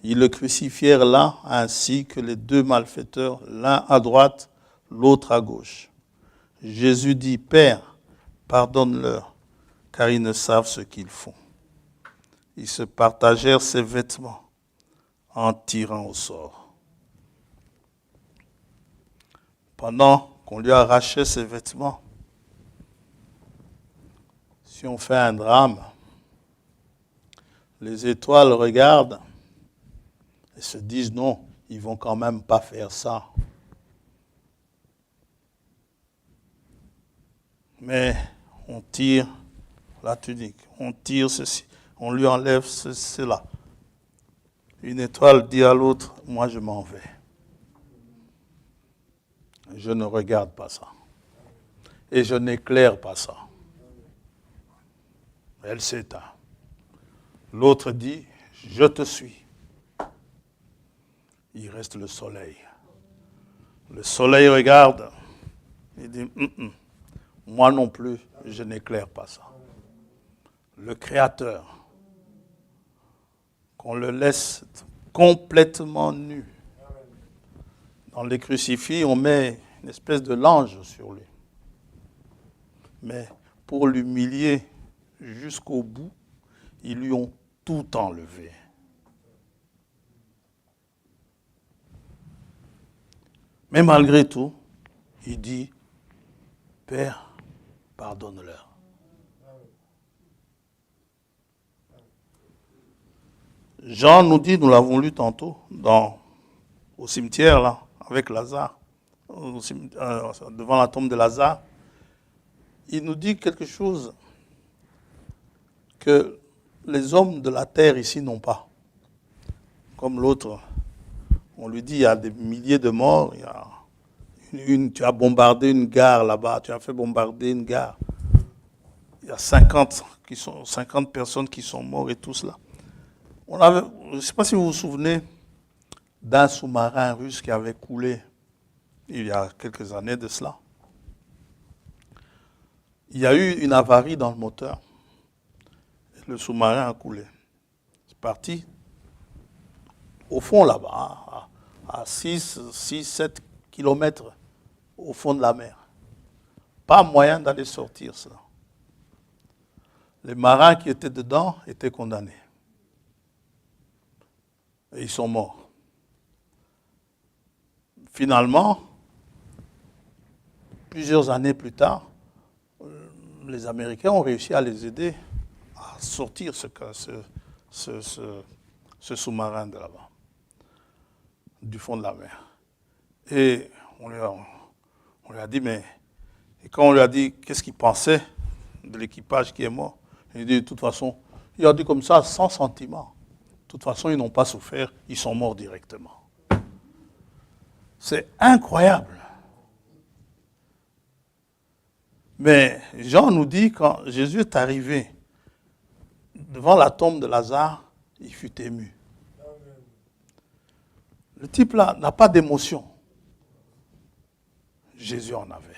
ils le crucifièrent là, ainsi que les deux malfaiteurs, l'un à droite, l'autre à gauche. Jésus dit, Père, pardonne-leur, car ils ne savent ce qu'ils font. Ils se partagèrent ses vêtements en tirant au sort. Pendant qu'on lui arrachait ses vêtements, si on fait un drame, les étoiles regardent et se disent non, ils ne vont quand même pas faire ça. Mais on tire la tunique, on tire ceci, on lui enlève cela. Une étoile dit à l'autre, moi je m'en vais. je ne regarde pas ça. Et je n'éclaire pas ça. Elle s'éteint. L'autre dit, je te suis. Il reste le soleil. Le soleil regarde. Il dit, moi non plus, je n'éclaire pas ça. Le Créateur, qu'on le laisse complètement nu. Dans les crucifix, on met une espèce de lange sur lui. Mais pour l'humilier jusqu'au bout, ils lui ont tout enlevé. Mais malgré tout, il dit, Père, pardonne-leur. Jean nous dit, nous l'avons lu tantôt, au cimetière, là, avec Lazare, devant la tombe de Lazare, il nous dit quelque chose que les hommes de la terre ici n'ont pas. Comme l'autre, on lui dit, il y a des milliers de morts, tu as bombardé une gare là-bas, tu as fait bombarder une gare. Il y a 50 personnes qui sont mortes et tout cela. Je ne sais pas si vous vous souvenez d'un sous-marin russe qui avait coulé il y a quelques années de cela. Il y a eu une avarie dans le moteur. Et le sous-marin a coulé. C'est parti au fond là-bas, à 6-7 kilomètres au fond de la mer. Pas moyen d'aller sortir ça. Les marins qui étaient dedans étaient condamnés. Et ils sont morts. Finalement, plusieurs années plus tard, les Américains ont réussi à les aider à sortir ce sous-marin de là-bas, du fond de la mer. Et on lui a dit, mais... Et quand on lui a dit qu'est-ce qu'il pensait de l'équipage qui est mort, il dit de toute façon, il a dit comme ça, sans sentiment. De toute façon, ils n'ont pas souffert, ils sont morts directement. C'est incroyable. Mais Jean nous dit, quand Jésus est arrivé devant la tombe de Lazare, il fut ému. Le type là n'a pas d'émotion. Jésus en avait,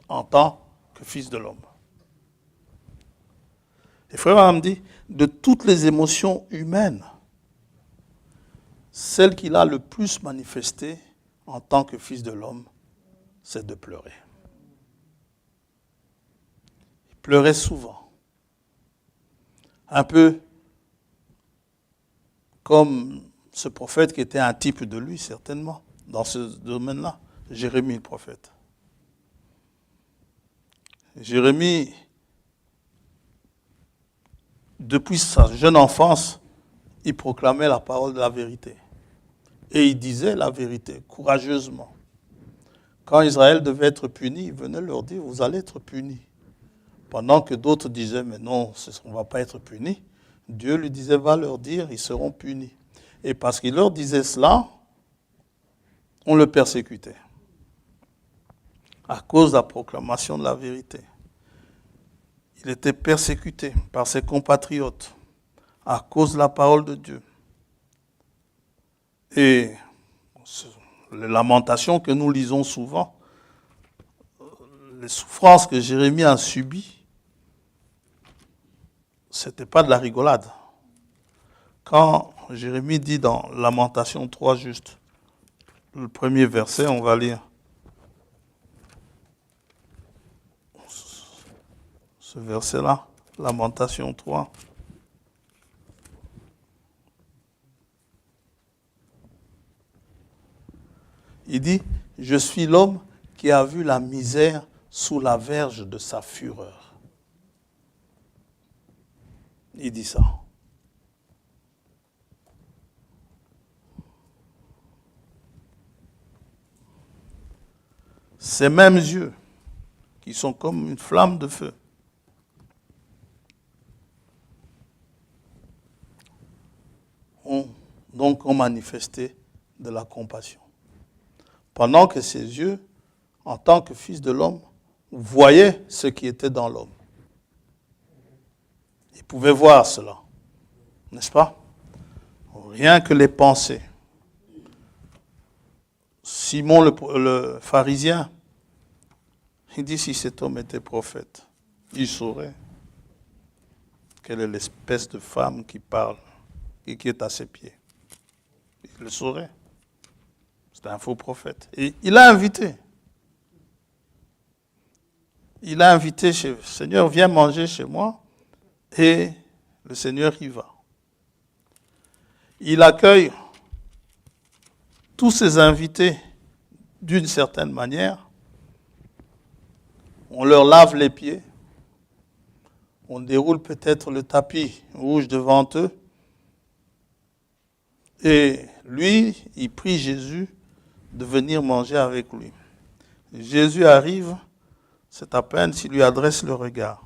en tant que fils de l'homme. Et frère Abraham dit, de toutes les émotions humaines, celle qu'il a le plus manifestée en tant que fils de l'homme, c'est de pleurer. Il pleurait souvent. Un peu comme ce prophète qui était un type de lui, certainement, dans ce domaine-là, Jérémie le prophète. Jérémie, depuis sa jeune enfance, il proclamait la parole de la vérité. Et il disait la vérité, courageusement. Quand Israël devait être puni, il venait leur dire, vous allez être punis. Pendant que d'autres disaient, mais non, on ne va pas être punis. Dieu lui disait, va leur dire, ils seront punis. Et parce qu'il leur disait cela, on le persécutait. À cause de la proclamation de la vérité. Il était persécuté par ses compatriotes à cause de la parole de Dieu. Et les lamentations que nous lisons souvent, les souffrances que Jérémie a subies, ce n'était pas de la rigolade. Quand Jérémie dit dans Lamentation 3, juste, le premier verset, on va lire. Ce verset-là, Lamentation 3. Il dit, je suis l'homme qui a vu la misère sous la verge de sa fureur. Il dit ça. Ces mêmes yeux qui sont comme une flamme de feu ont manifesté de la compassion. pendant que ses yeux, en tant que fils de l'homme, voyaient ce qui était dans l'homme. Il pouvait voir cela, n'est-ce pas? Rien que les pensées. Simon le pharisien, il dit si cet homme était prophète, il saurait quelle est l'espèce de femme qui parle et qui est à ses pieds. Il le saurait. C'est un faux prophète. Et il a invité. Il a invité chez le Seigneur, viens manger chez moi. Et le Seigneur y va. Il accueille tous ses invités d'une certaine manière. On leur lave les pieds. On déroule peut-être le tapis rouge devant eux. Et lui, il prie Jésus de venir manger avec lui. Jésus arrive, c'est à peine s'il lui adresse le regard.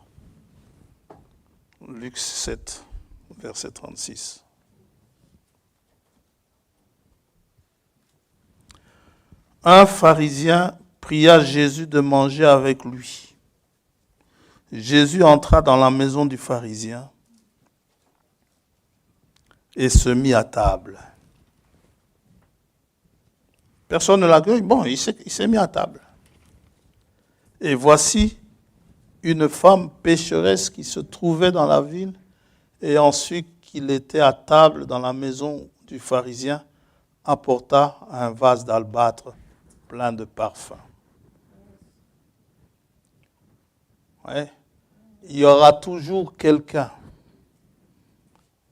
Luc 7, verset 36. Un pharisien pria Jésus de manger avec lui. Jésus entra dans la maison du pharisien et se mit à table. Personne ne l'accueille. Bon, il s'est mis à table. Et voici une femme pécheresse qui se trouvait dans la ville, et ensuite qu'il était à table dans la maison du pharisien, apporta un vase d'albâtre plein de parfums. Ouais. Il y aura toujours quelqu'un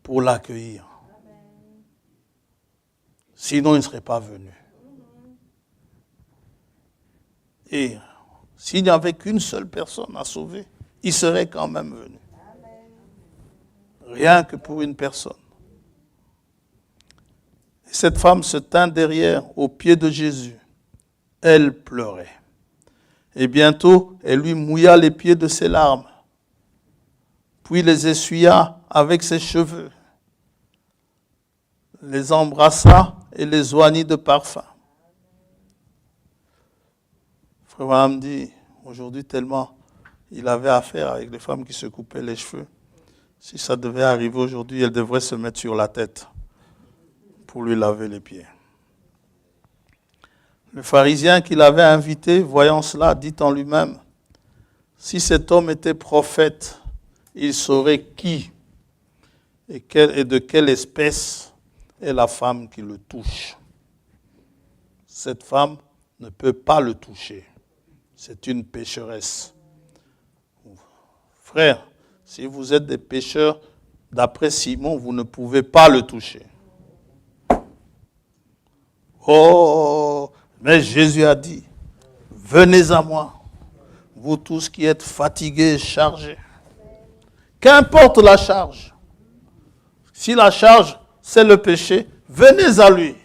pour l'accueillir. Sinon, il ne serait pas venu. Et s'il n'y avait qu'une seule personne à sauver, il serait quand même venu. Rien que pour une personne. Et cette femme se tint derrière, aux pieds de Jésus. Elle pleurait. Et bientôt, elle lui mouilla les pieds de ses larmes. Puis les essuya avec ses cheveux. Les embrassa et les oignit de parfum. Frère Branham dit, aujourd'hui tellement il avait affaire avec les femmes qui se coupaient les cheveux. Si ça devait arriver aujourd'hui, elle devrait se mettre sur la tête pour lui laver les pieds. Le pharisien qui l'avait invité, voyant cela, dit en lui-même, si cet homme était prophète, il saurait qui et de quelle espèce est la femme qui le touche. Cette femme ne peut pas le toucher. C'est une pécheresse. Frère, si vous êtes des pécheurs, d'après Simon, vous ne pouvez pas le toucher. Oh, mais Jésus a dit, venez à moi, vous tous qui êtes fatigués et chargés. Qu'importe la charge. Si la charge, c'est le péché, venez à lui.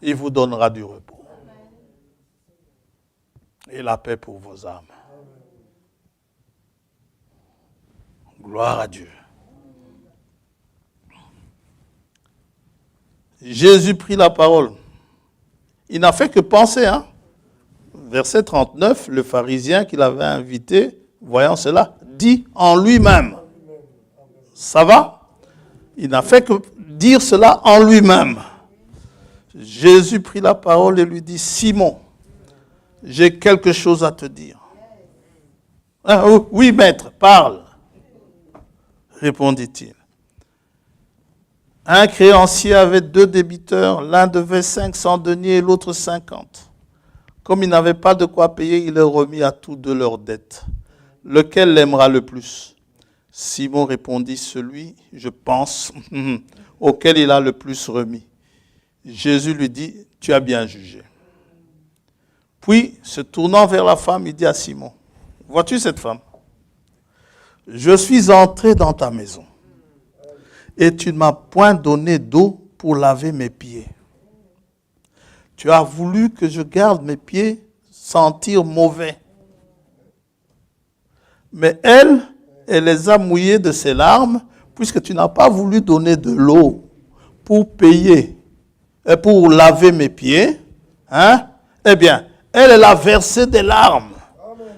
Il vous donnera du repos. Et la paix pour vos âmes. Gloire à Dieu. Jésus prit la parole. Il n'a fait que penser. Verset 39, le pharisien qui l'avait invité, voyant cela, dit en lui-même. Ça va? Il n'a fait que dire cela en lui-même. Jésus prit la parole et lui dit, Simon, j'ai quelque chose à te dire. Oui, maître, parle, répondit-il. Un créancier avait 2 débiteurs, l'un devait 500 deniers et l'autre 50. Comme il n'avait pas de quoi payer, il leur remit à tous 2 leurs dettes. Lequel l'aimera le plus? Simon répondit, celui, je pense, auquel il a le plus remis. Jésus lui dit, tu as bien jugé. Puis, se tournant vers la femme, il dit à Simon, vois-tu cette femme? Je suis entré dans ta maison et tu ne m'as point donné d'eau pour laver mes pieds. Tu as voulu que je garde mes pieds sentir mauvais. Mais elle les a mouillés de ses larmes, puisque tu n'as pas voulu donner de l'eau pour payer, pour laver mes pieds. Eh bien, elle a versé des larmes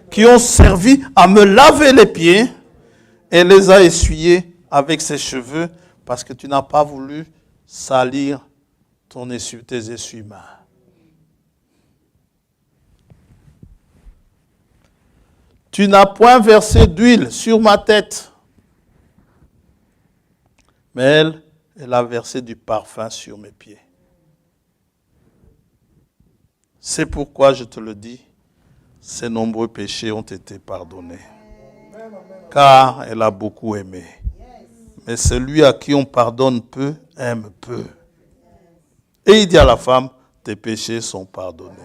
qui ont servi à me laver les pieds et les a essuyés avec ses cheveux parce que tu n'as pas voulu salir tes essuie-mains. Tu n'as point versé d'huile sur ma tête. Mais elle a versé du parfum sur mes pieds. C'est pourquoi je te le dis, ses nombreux péchés ont été pardonnés. Car elle a beaucoup aimé. Mais celui à qui on pardonne peu, aime peu. Et il dit à la femme, tes péchés sont pardonnés.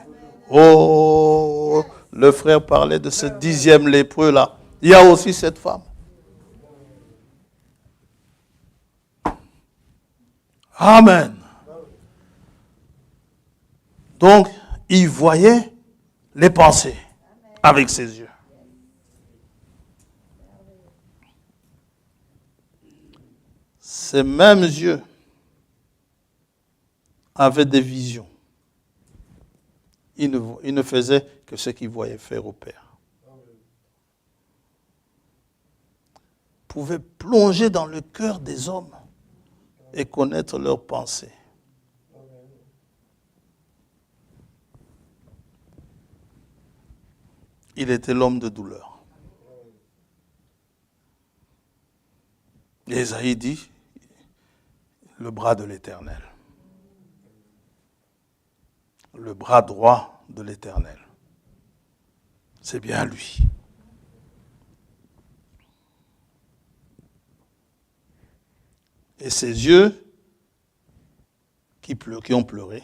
Oh, le frère parlait de ce 10e lépreux là. Il y a aussi cette femme. Amen. Donc, il voyait les pensées avec ses yeux. Ces mêmes yeux avaient des visions. Il ne faisait que ce qu'il voyait faire au Père. Il pouvait plonger dans le cœur des hommes et connaître leurs pensées. Il était l'homme de douleur. Et Ésaïe dit, le bras de l'Éternel. Le bras droit de l'Éternel. C'est bien lui. Et ses yeux qui ont pleuré,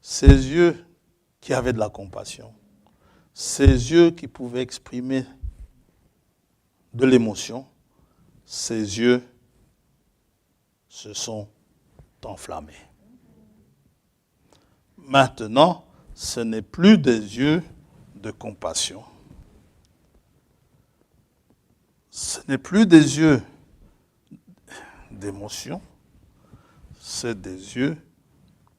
ses yeux qui avaient de la compassion, ses yeux qui pouvaient exprimer de l'émotion, ses yeux se sont enflammés. Maintenant, ce n'est plus des yeux de compassion. Ce n'est plus des yeux d'émotion. C'est des yeux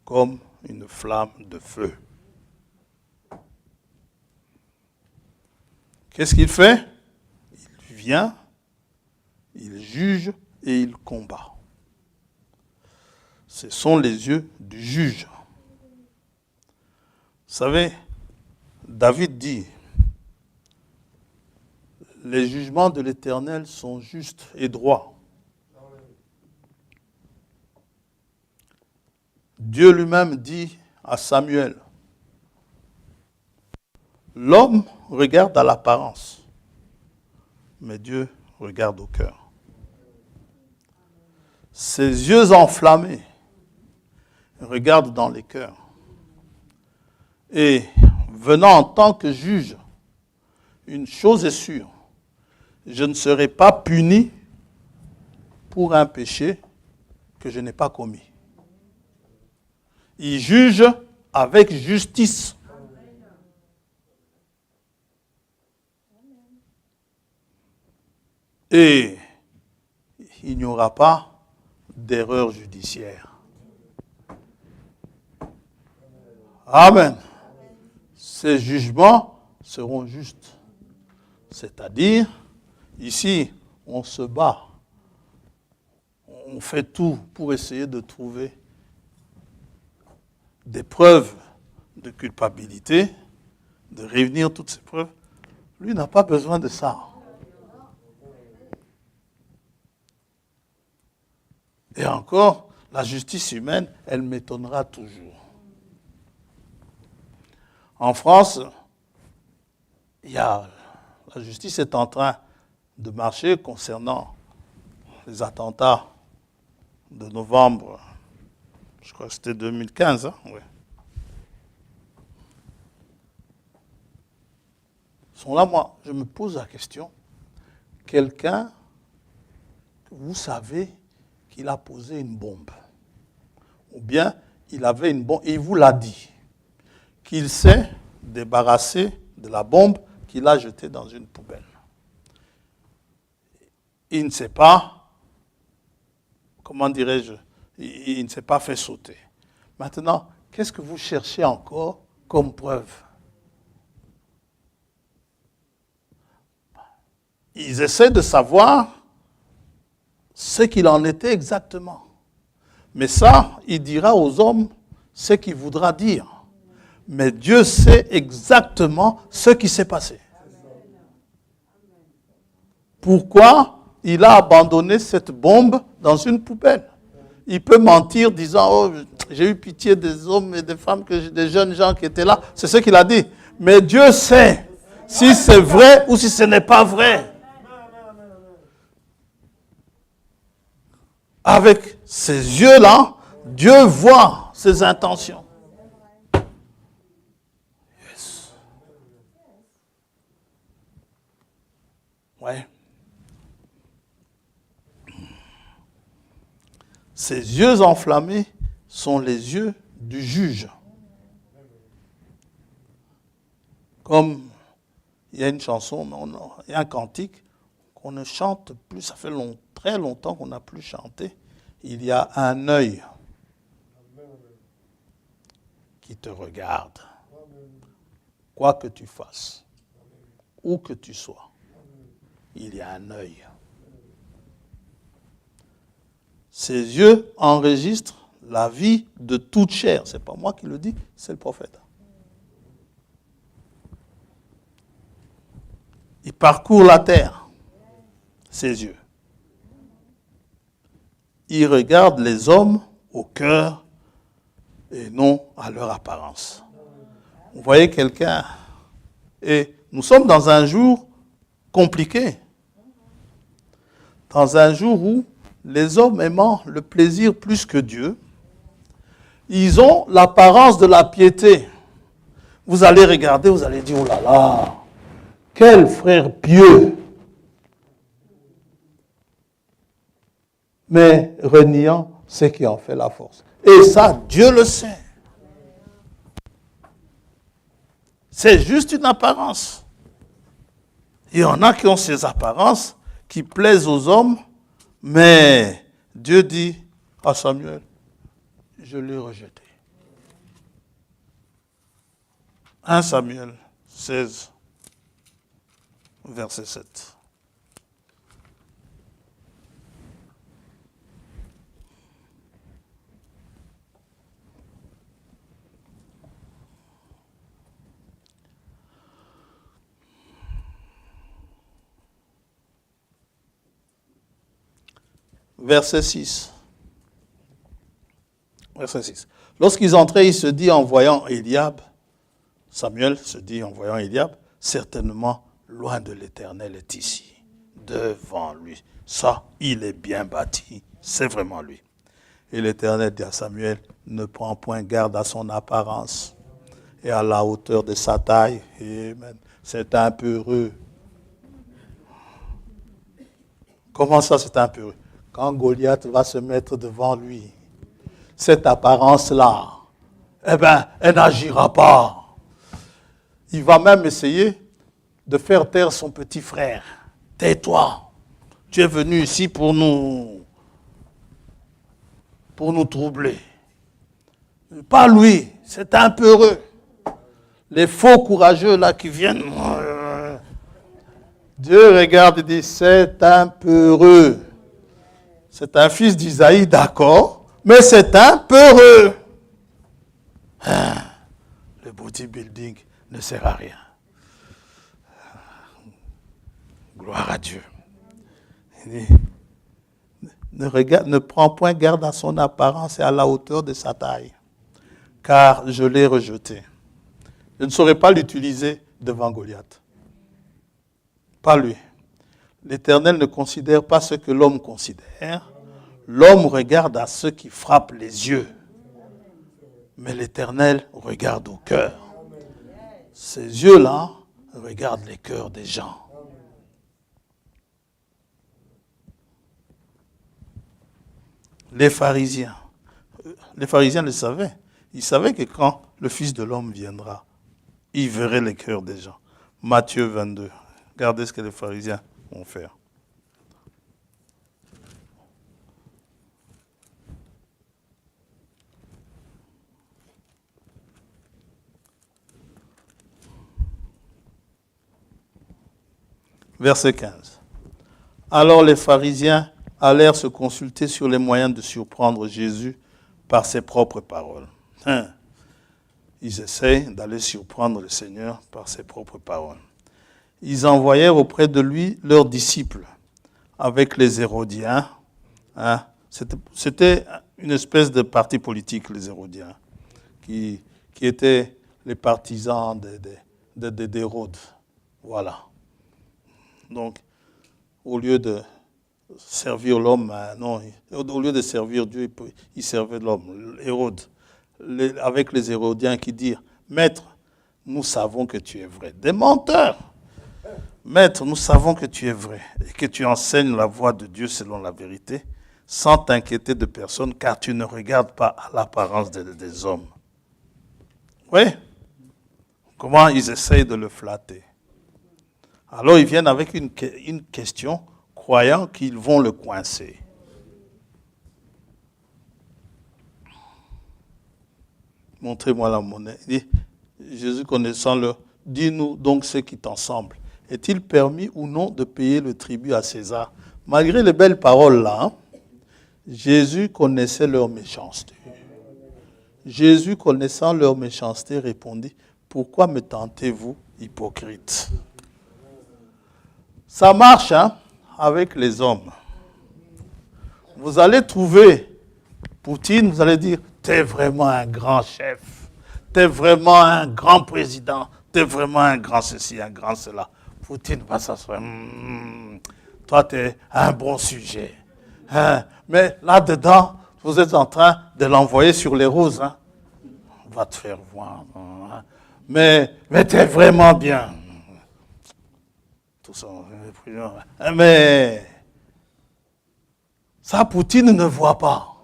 comme une flamme de feu. Qu'est-ce qu'il fait? Il vient, il juge et il combat. Ce sont les yeux du juge. Vous savez, David dit, les jugements de l'Éternel sont justes et droits. Dieu lui-même dit à Samuel, l'homme regarde à l'apparence, mais Dieu regarde au cœur. Ses yeux enflammés regardent dans les cœurs. Et venant en tant que juge, une chose est sûre, je ne serai pas puni pour un péché que je n'ai pas commis. Il juge avec justice. Et il n'y aura pas d'erreur judiciaire. Amen. Ces jugements seront justes. C'est-à-dire, ici, on se bat. On fait tout pour essayer de trouver des preuves de culpabilité, de réunir toutes ces preuves. Lui n'a pas besoin de ça. Et encore, la justice humaine, elle m'étonnera toujours. En France, la justice est en train de marcher concernant les attentats de novembre, je crois que c'était 2015. Hein? Ouais. Sont là, moi, je me pose la question, quelqu'un, vous savez qu'il a posé une bombe, ou bien il avait une bombe, et il vous l'a dit, qu'il s'est débarrassé de la bombe qu'il a jetée dans une poubelle. Il ne s'est pas, comment dirais-je, il ne s'est pas fait sauter. Maintenant, qu'est-ce que vous cherchez encore comme preuve. Ils essaient de savoir ce qu'il en était exactement. Mais ça, il dira aux hommes ce qu'il voudra dire. Mais Dieu sait exactement ce qui s'est passé. Pourquoi il a abandonné cette bombe dans une poubelle? Il peut mentir disant, oh, j'ai eu pitié des hommes et des femmes, des jeunes gens qui étaient là. C'est ce qu'il a dit. Mais Dieu sait si c'est vrai ou si ce n'est pas vrai. Avec ses yeux-là, Dieu voit ses intentions. Yes. Ouais. Ses yeux enflammés sont les yeux du juge. Comme il y a une chanson, il y a un cantique qu'on ne chante plus, ça fait très longtemps qu'on n'a plus chanté. Il y a un œil qui te regarde, quoi que tu fasses, où que tu sois, il y a un œil. Ses yeux enregistrent la vie de toute chair. Ce n'est pas moi qui le dis, c'est le prophète. Il parcourt la terre, ses yeux. Il regarde les hommes au cœur et non à leur apparence. Vous voyez quelqu'un, et nous sommes dans un jour compliqué, dans un jour où les hommes aimant le plaisir plus que Dieu, ils ont l'apparence de la piété. Vous allez regarder, vous allez dire, oh là là, quel frère pieux. Mais reniant ce qui en fait la force. Et ça, Dieu le sait. C'est juste une apparence. Il y en a qui ont ces apparences qui plaisent aux hommes, mais Dieu dit à Samuel, je l'ai rejeté. 1 Samuel 16, verset 7. Verset 6. Verset 6. Lorsqu'ils entraient, il se dit en voyant Eliab, Samuel se dit en voyant Eliab, certainement loin de l'Éternel est ici, devant lui. Ça, il est bien bâti, c'est vraiment lui. Et l'Éternel dit à Samuel, ne prends point garde à son apparence et à la hauteur de sa taille. Amen. C'est un peureux. Comment ça, c'est un peureux? Quand Goliath va se mettre devant lui, cette apparence-là, eh bien, elle n'agira pas. Il va même essayer de faire taire son petit frère. Tais-toi. Tu es venu ici pour nous troubler. Pas lui, c'est un peureux. Les faux courageux là qui viennent. Dieu regarde et dit, c'est un peureux. C'est un fils d'Isaïe, d'accord, mais c'est un peureux. Le bodybuilding ne sert à rien. Gloire à Dieu. Il dit, ne prends point garde à son apparence et à la hauteur de sa taille, car je l'ai rejeté. Je ne saurais pas l'utiliser devant Goliath. Pas lui. L'Éternel ne considère pas ce que l'homme considère. L'homme regarde à ce qui frappe les yeux. Mais l'Éternel regarde au cœur. Ces yeux-là regardent les cœurs des gens. Les pharisiens le savaient. Ils savaient que quand le Fils de l'homme viendra, il verrait les cœurs des gens. Matthieu 22. Regardez ce que les pharisiens vont faire. Verset 15. Alors les pharisiens allèrent se consulter sur les moyens de surprendre Jésus par ses propres paroles. Ils essayent d'aller surprendre le Seigneur par ses propres paroles. Ils envoyèrent auprès de lui leurs disciples avec les Hérodiens. C'était une espèce de parti politique, les Hérodiens, qui étaient les partisans d'Hérode. Voilà. Donc, au lieu de servir l'homme, non, au lieu de servir Dieu, il servait l'homme, Hérode. Avec les Hérodiens qui dirent, Maître, nous savons que tu es vrai. Des menteurs. Maître, nous savons que tu es vrai et que tu enseignes la voie de Dieu selon la vérité, sans t'inquiéter de personne, car tu ne regardes pas à l'apparence des hommes. Oui. Comment ils essayent de le flatter. Alors ils viennent avec une question, croyant qu'ils vont le coincer. Montrez-moi la monnaie. Il dit, Jésus connaissant-le, dis-nous donc ce qui t'en semble. Est-il permis ou non de payer le tribut à César? Malgré les belles paroles là, Jésus connaissait leur méchanceté. Jésus, connaissant leur méchanceté, répondit, pourquoi me tentez-vous, hypocrite? Ça marche avec les hommes. Vous allez trouver Poutine, vous allez dire, t'es vraiment un grand chef, t'es vraiment un grand président, t'es vraiment un grand ceci, un grand cela. Poutine va s'asseoir, toi t'es un bon sujet. Mais là-dedans, vous êtes en train de l'envoyer sur les roses. On va te faire voir. Mais t'es vraiment bien. Tout ça. Mais ça, Poutine ne voit pas.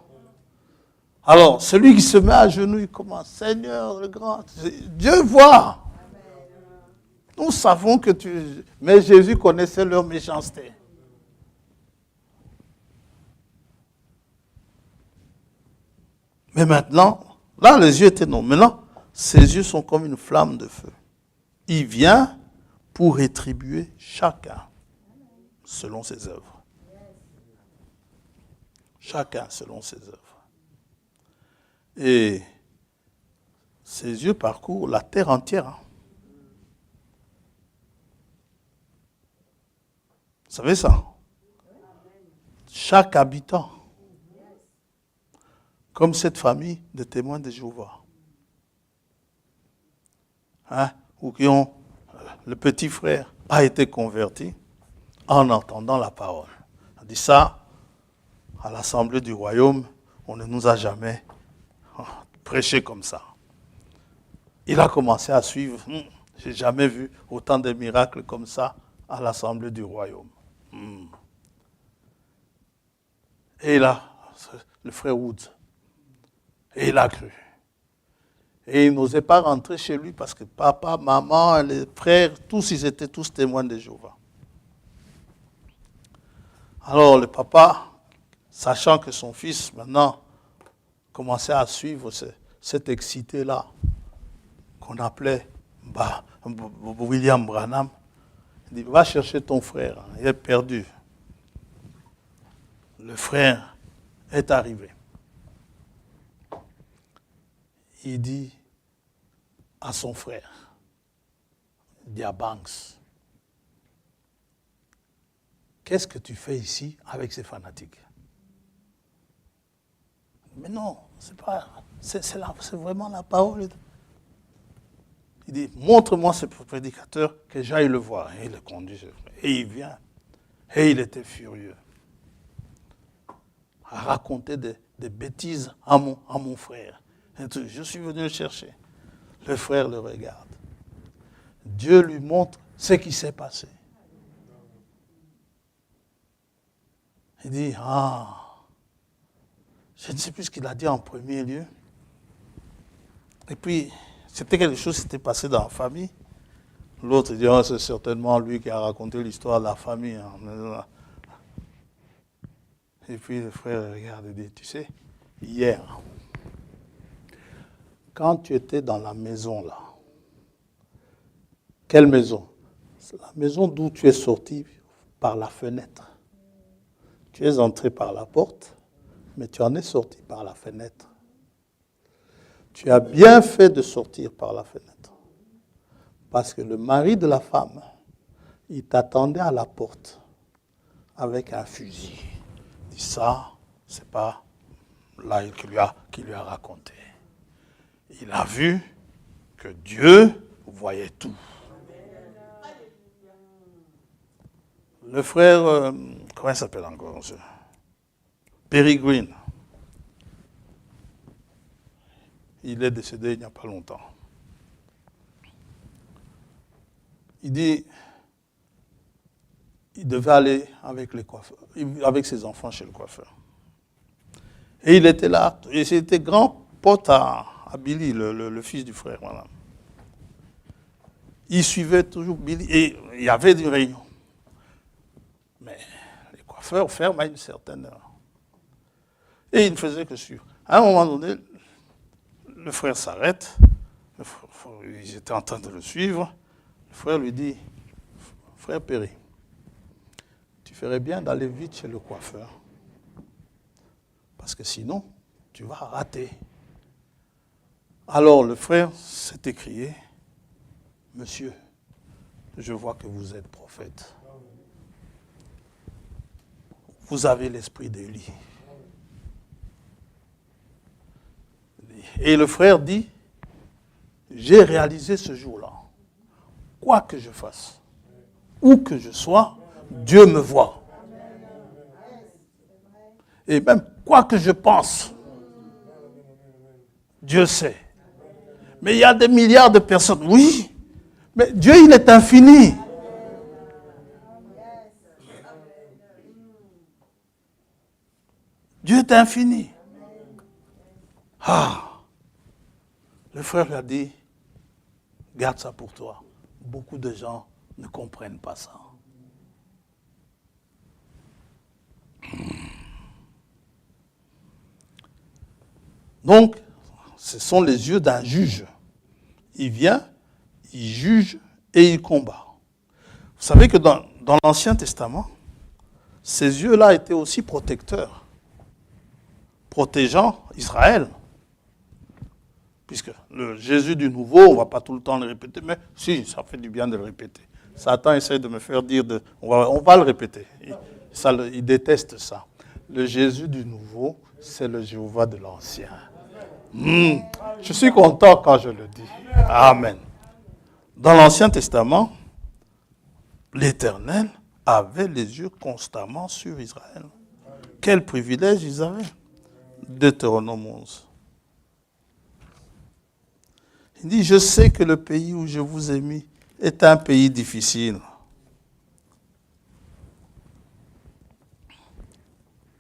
Alors, celui qui se met à genoux, il commence, Seigneur le grand, Dieu voit. Nous savons que tu... Mais Jésus connaissait leur méchanceté. Mais maintenant, là, les yeux étaient non. Maintenant, ses yeux sont comme une flamme de feu. Il vient pour rétribuer chacun selon ses œuvres. Chacun selon ses œuvres. Et ses yeux parcourent la terre entière. Vous savez ça? Chaque habitant. Comme cette famille de témoins de Jéhovah. Ou qui ont... Le petit frère a été converti en entendant la parole. On dit ça, à l'Assemblée du Royaume, on ne nous a jamais prêché comme ça. Il a commencé à suivre. Je n'ai jamais vu autant de miracles comme ça à l'Assemblée du Royaume. Et là, le frère Woods, et il a cru. Et il n'osait pas rentrer chez lui parce que papa, maman, les frères, tous, ils étaient tous témoins de Jéhovah. Alors le papa, sachant que son fils, maintenant, commençait à suivre cet excité-là, qu'on appelait William Branham, il dit, va chercher ton frère, il est perdu. Le frère est arrivé. Il dit à son frère, Dia Banks, qu'est-ce que tu fais ici avec ces fanatiques? Mais non, c'est vraiment la parole. Il dit, montre-moi ce prédicateur que j'aille le voir. Et il le conduit, et il vient. Et il était furieux. À raconter des bêtises à mon frère. Je suis venu le chercher. Le frère le regarde. Dieu lui montre ce qui s'est passé. Il dit, je ne sais plus ce qu'il a dit en premier lieu. Et puis, c'était quelque chose qui s'était passé dans la famille. L'autre dit, c'est certainement lui qui a raconté l'histoire de la famille. Et puis le frère regarde et dit, tu sais, hier, quand tu étais dans la maison là, quelle maison? la maison d'où tu es sorti par la fenêtre. Tu es entré par la porte, mais tu en es sorti par la fenêtre. Tu as bien fait de sortir par la fenêtre. Parce que le mari de la femme, il t'attendait à la porte avec un fusil. Il dit ça, c'est pas là qu'il lui a raconté. Il a vu que Dieu voyait tout. Le frère, comment il s'appelle encore? Perry Green. Il est décédé il n'y a pas longtemps. Il dit, il devait aller avec les coiffeurs, avec ses enfants chez le coiffeur. Et il était là, et c'était grand pote à Billy, le fils du frère. Voilà. Il suivait toujours Billy, et il y avait des réunions. Mais les coiffeurs ferment à une certaine heure. Et il ne faisait que suivre. À un moment donné, le frère s'arrête, ils étaient en train de le suivre. Le frère lui dit, frère Perry, tu ferais bien d'aller vite chez le coiffeur. Parce que sinon, tu vas rater. Alors le frère s'est écrié, monsieur, je vois que vous êtes prophète. Vous avez l'esprit d'Élie. Et le frère dit, j'ai réalisé ce jour-là, quoi que je fasse, où que je sois, Dieu me voit. Et même quoi que je pense, Dieu sait. Mais il y a des milliards de personnes, oui, mais Dieu, il est infini. Dieu est infini. Ah! Le frère lui a dit, garde ça pour toi. Beaucoup de gens ne comprennent pas ça. Donc, ce sont les yeux d'un juge. Il vient, il juge et il combat. Vous savez que dans l'Ancien Testament, ces yeux-là étaient aussi protecteurs, protégeant Israël. Puisque le Jésus du Nouveau, on ne va pas tout le temps le répéter, mais si, ça fait du bien de le répéter. Satan essaie de me faire dire, on va le répéter. Il déteste ça. Le Jésus du Nouveau, c'est le Jéhovah de l'Ancien. Je suis content quand je le dis. Amen. Dans l'Ancien Testament, l'Éternel avait les yeux constamment sur Israël. Quel privilège ils avaient. Deutéronome 11. Il dit, je sais que le pays où je vous ai mis est un pays difficile.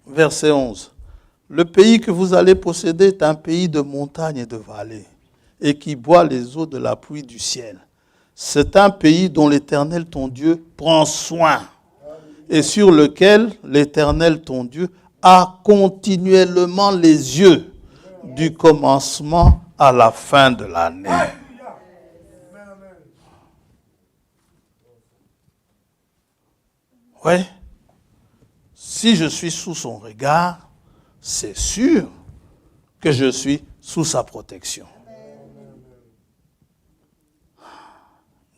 Verset 11. Le pays que vous allez posséder est un pays de montagnes et de vallées, et qui boit les eaux de la pluie du ciel. C'est un pays dont l'Éternel ton Dieu prend soin, et sur lequel l'Éternel ton Dieu a continuellement les yeux, du commencement à la fin de l'année. Oui. Si je suis sous son regard, c'est sûr que je suis sous sa protection.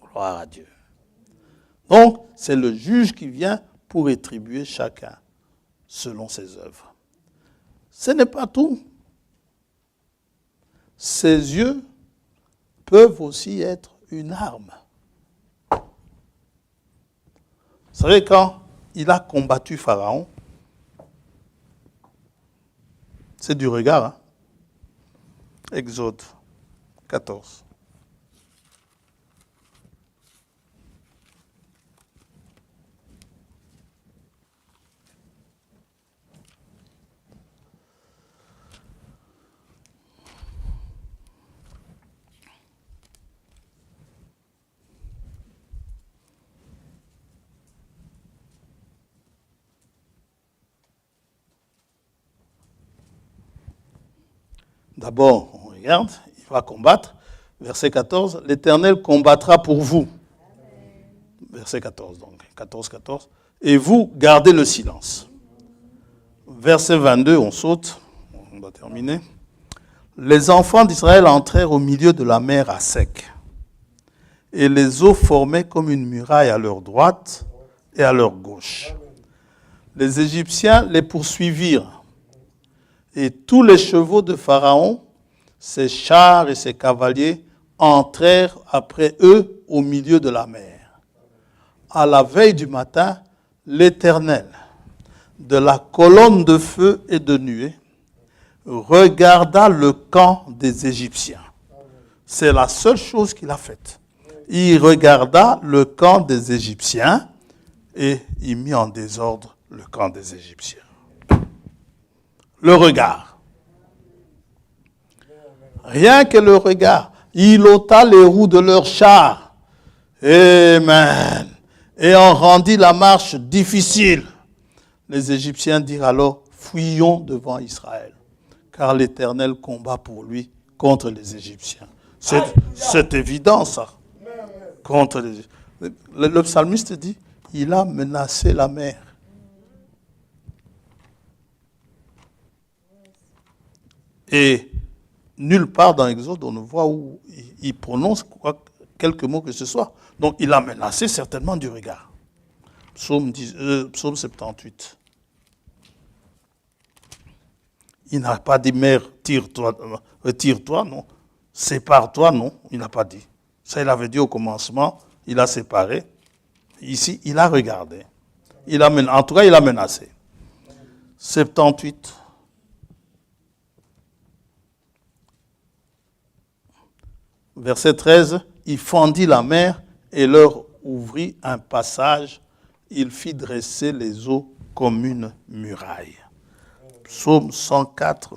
Gloire à Dieu. Donc, c'est le juge qui vient pour rétribuer chacun selon ses œuvres. Ce n'est pas tout. Ses yeux peuvent aussi être une arme. Vous savez, quand il a combattu Pharaon, c'est du regard, hein? Exode 14. D'abord, on regarde, il va combattre. Verset 14, l'Éternel combattra pour vous. Verset 14, donc. 14, 14. Et vous, gardez le silence. Verset 22, on saute. On va terminer. Les enfants d'Israël entrèrent au milieu de la mer à sec. Et les eaux formaient comme une muraille à leur droite et à leur gauche. Les Égyptiens les poursuivirent. Et tous les chevaux de Pharaon, ses chars et ses cavaliers, entrèrent après eux au milieu de la mer. À la veille du matin, l'Éternel, de la colonne de feu et de nuée, regarda le camp des Égyptiens. C'est la seule chose qu'il a faite. Il regarda le camp des Égyptiens et il mit en désordre le camp des Égyptiens. Le regard. Rien que le regard. Il ôta les roues de leurs chars. Amen. Et en rendit la marche difficile. Les Égyptiens dirent alors, fuyons devant Israël, car l'Éternel combat pour lui contre les Égyptiens. C'est évident ça. Contre le psalmiste dit, il a menacé la mer. Et nulle part dans l'Exode, on ne voit où il prononce quelques mots que ce soit. Donc il a menacé certainement du regard. Psaume 78. Il n'a pas dit, mère, retire-toi, non. Sépare-toi, non. Il n'a pas dit. Ça, il avait dit au commencement, il a séparé. Ici, il a regardé. En tout cas, il a menacé. 78. Verset 13, il fendit la mer et leur ouvrit un passage. Il fit dresser les eaux comme une muraille. Psaume 104.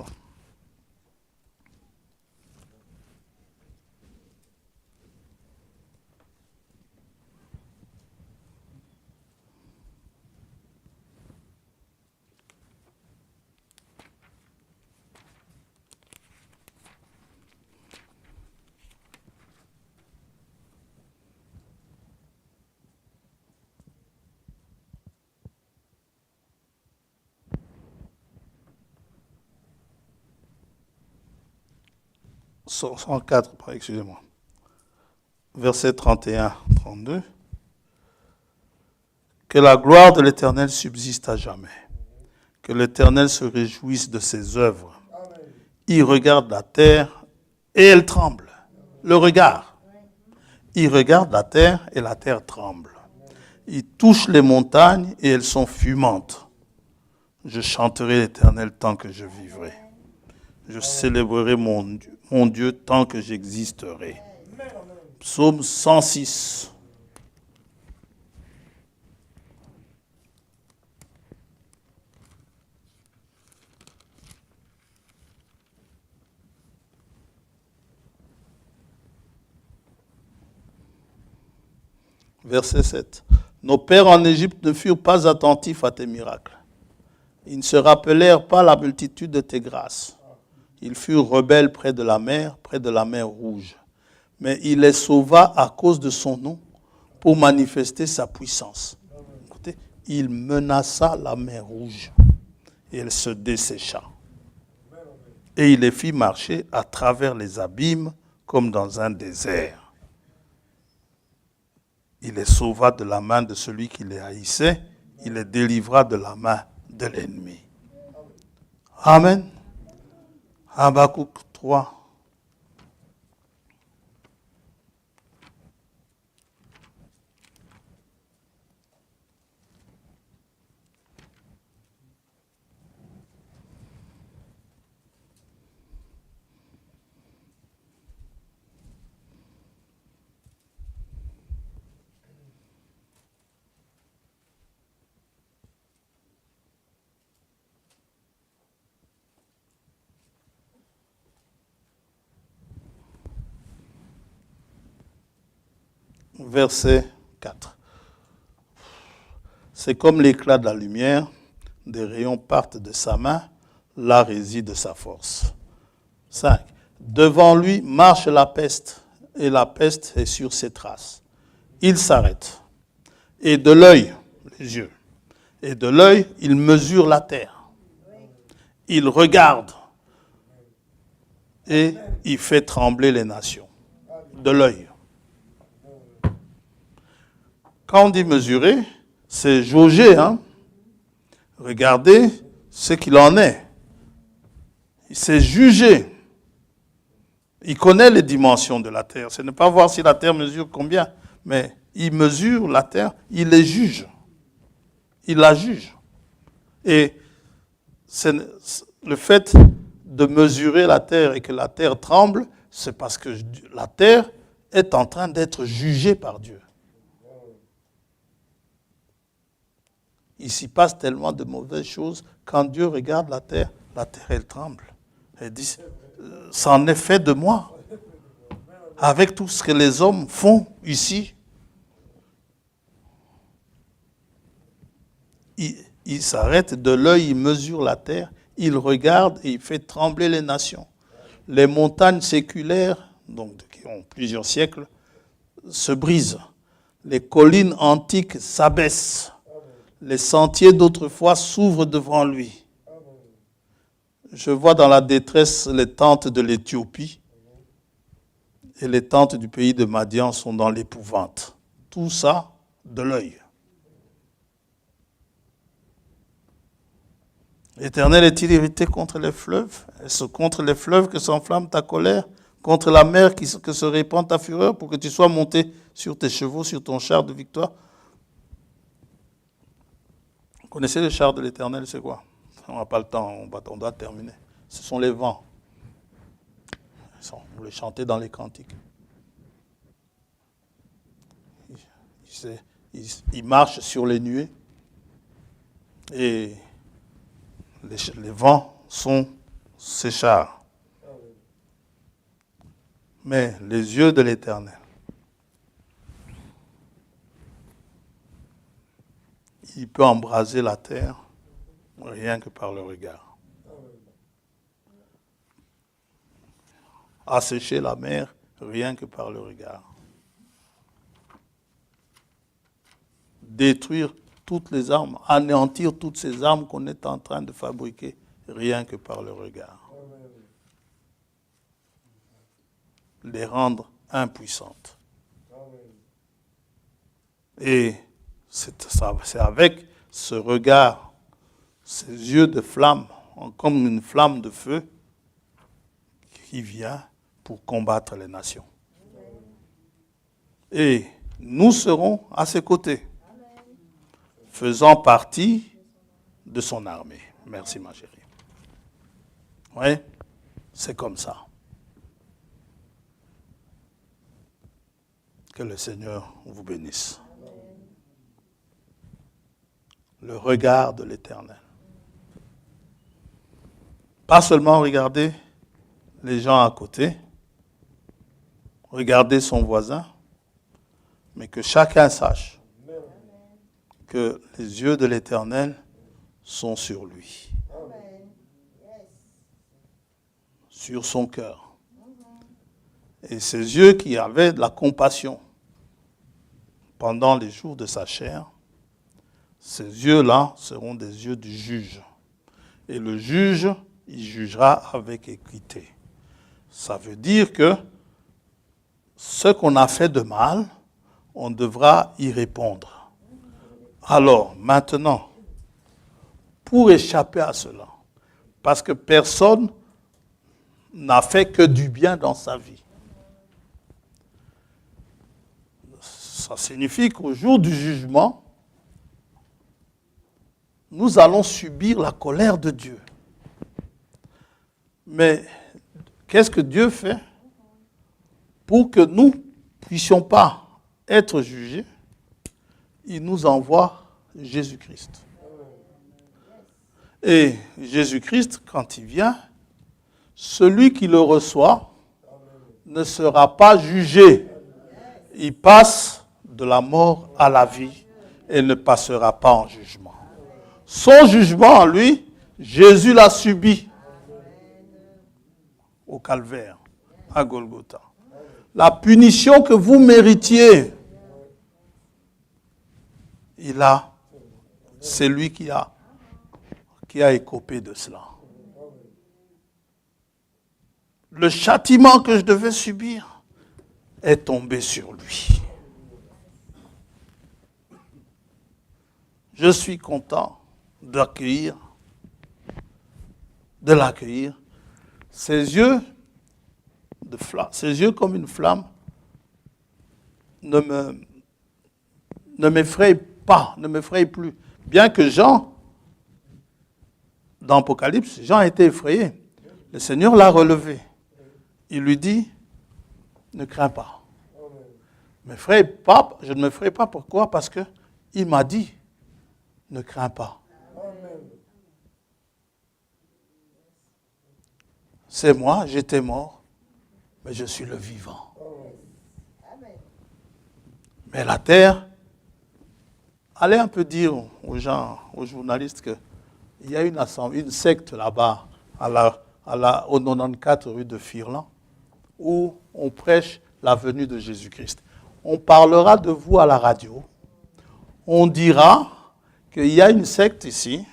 Excusez-moi. Verset 31, 32. Que la gloire de l'Éternel subsiste à jamais. Que l'Éternel se réjouisse de ses œuvres. Il regarde la terre et elle tremble. Le regard. Il regarde la terre et la terre tremble. Il touche les montagnes et elles sont fumantes. Je chanterai l'Éternel tant que je vivrai. Je célébrerai mon Dieu tant que j'existerai. Psaume 106. Verset 7. Nos pères en Égypte ne furent pas attentifs à tes miracles. Ils ne se rappelèrent pas la multitude de tes grâces. Ils furent rebelles près de la mer Rouge. Mais il les sauva à cause de son nom pour manifester sa puissance. Écoutez, il menaça la mer Rouge et elle se dessécha. Et il les fit marcher à travers les abîmes comme dans un désert. Il les sauva de la main de celui qui les haïssait. Il les délivra de la main de l'ennemi. Amen. Habakkuk 3. Verset 4. C'est comme l'éclat de la lumière, des rayons partent de sa main, là réside sa force. 5. Devant lui marche la peste, et la peste est sur ses traces. Il s'arrête. Et de l'œil, les yeux. Et de l'œil, il mesure la terre. Il regarde. Et il fait trembler les nations. De l'œil. Quand on dit mesurer, c'est jauger, hein? Regardez ce qu'il en est. C'est juger. Il connaît les dimensions de la terre. Ce n'est pas voir si la terre mesure combien, mais il mesure la terre, il les juge. Il la juge. Et le fait de mesurer la terre et que la terre tremble, c'est parce que la terre est en train d'être jugée par Dieu. Il s'y passe tellement de mauvaises choses. Quand Dieu regarde la terre, elle tremble. Elle dit, c'en est fait de moi. Avec tout ce que les hommes font ici. Il s'arrête de l'œil, il mesure la terre, il regarde et il fait trembler les nations. Les montagnes séculaires, donc qui ont plusieurs siècles, se brisent. Les collines antiques s'abaissent. Les sentiers d'autrefois s'ouvrent devant lui. Je vois dans la détresse les tentes de l'Éthiopie et les tentes du pays de Madian sont dans l'épouvante. Tout ça de l'œil. L'Éternel est-il irrité contre les fleuves? Est-ce contre les fleuves que s'enflamme ta colère? Contre la mer que se répand ta fureur pour que tu sois monté sur tes chevaux, sur ton char de victoire? Vous connaissez le char de l'Éternel, c'est quoi? On n'a pas le temps, on doit terminer. Ce sont les vents. Vous les chantez dans les cantiques. Il marche sur les nuées et les vents sont ses chars. Mais les yeux de l'Éternel, il peut embraser la terre rien que par le regard. Assécher la mer rien que par le regard. Détruire toutes les armes, anéantir toutes ces armes qu'on est en train de fabriquer rien que par le regard. Les rendre impuissantes. Et c'est avec ce regard, ces yeux de flamme, comme une flamme de feu, qui vient pour combattre les nations. Et nous serons à ses côtés, faisant partie de son armée. Merci ma chérie. Oui, c'est comme ça. Que le Seigneur vous bénisse. Le regard de l'Éternel. Pas seulement regarder les gens à côté, regarder son voisin, mais que chacun sache que les yeux de l'Éternel sont sur lui, sur son cœur. Et ces yeux qui avaient de la compassion pendant les jours de sa chair, ces yeux-là seront des yeux du juge. Et le juge, il jugera avec équité. Ça veut dire que ce qu'on a fait de mal, on devra y répondre. Alors, maintenant, pour échapper à cela, parce que personne n'a fait que du bien dans sa vie, ça signifie qu'au jour du jugement, nous allons subir la colère de Dieu. Mais qu'est-ce que Dieu fait pour que nous ne puissions pas être jugés? Il nous envoie Jésus-Christ. Et Jésus-Christ, quand il vient, celui qui le reçoit ne sera pas jugé. Il passe de la mort à la vie et ne passera pas en jugement. Son jugement, lui, Jésus l'a subi au calvaire, à Golgotha. La punition que vous méritiez c'est lui qui a écopé de cela. Le châtiment que je devais subir est tombé sur lui. Je suis content de l'accueillir. Ses yeux comme une flamme ne m'effraient pas, ne m'effraient plus. Bien que Jean, dans l'Apocalypse, Jean a été effrayé. Le Seigneur l'a relevé. Il lui dit, ne crains pas. Je ne m'effraie pas. Pourquoi? Parce qu'il m'a dit, ne crains pas. C'est moi, j'étais mort, mais je suis le vivant. Mais la terre, allez un peu dire aux gens, aux journalistes qu'il y a une secte là-bas, au 94 rue de Firlan, où on prêche la venue de Jésus-Christ. On parlera de vous à la radio. On dira qu'il y a une secte ici,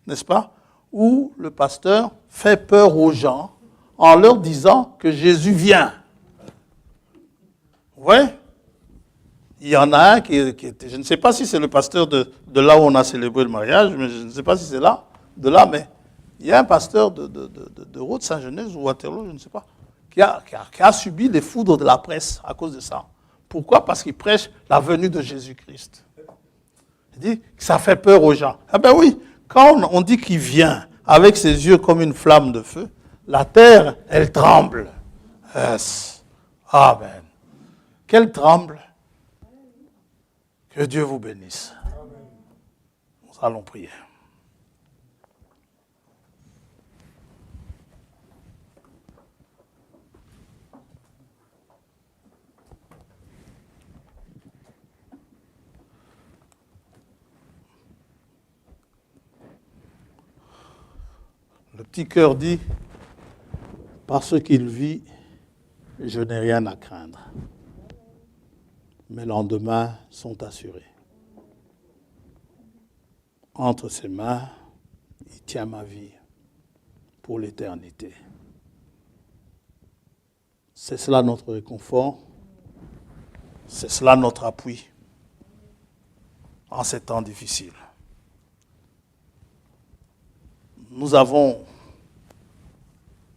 n'est-ce pas, où le pasteur fait peur aux gens en leur disant que Jésus vient. Oui. Il y en a un qui était, je ne sais pas si c'est le pasteur de là où on a célébré le mariage, mais je ne sais pas si c'est de là, mais il y a un pasteur de Rhodes-Saint-Genèse ou Waterloo, je ne sais pas, qui a subi les foudres de la presse à cause de ça. Pourquoi? Parce qu'il prêche la venue de Jésus-Christ. Il dit que ça fait peur aux gens. Ah ben oui, quand on dit qu'il vient avec ses yeux comme une flamme de feu, la terre, elle tremble. Yes. Amen. Qu'elle tremble. Que Dieu vous bénisse. Nous allons prier. Le petit cœur dit, parce qu'il vit, je n'ai rien à craindre. Mes lendemains sont assurés. Entre ses mains, il tient ma vie pour l'éternité. C'est cela notre réconfort, c'est cela notre appui en ces temps difficiles. Nous avons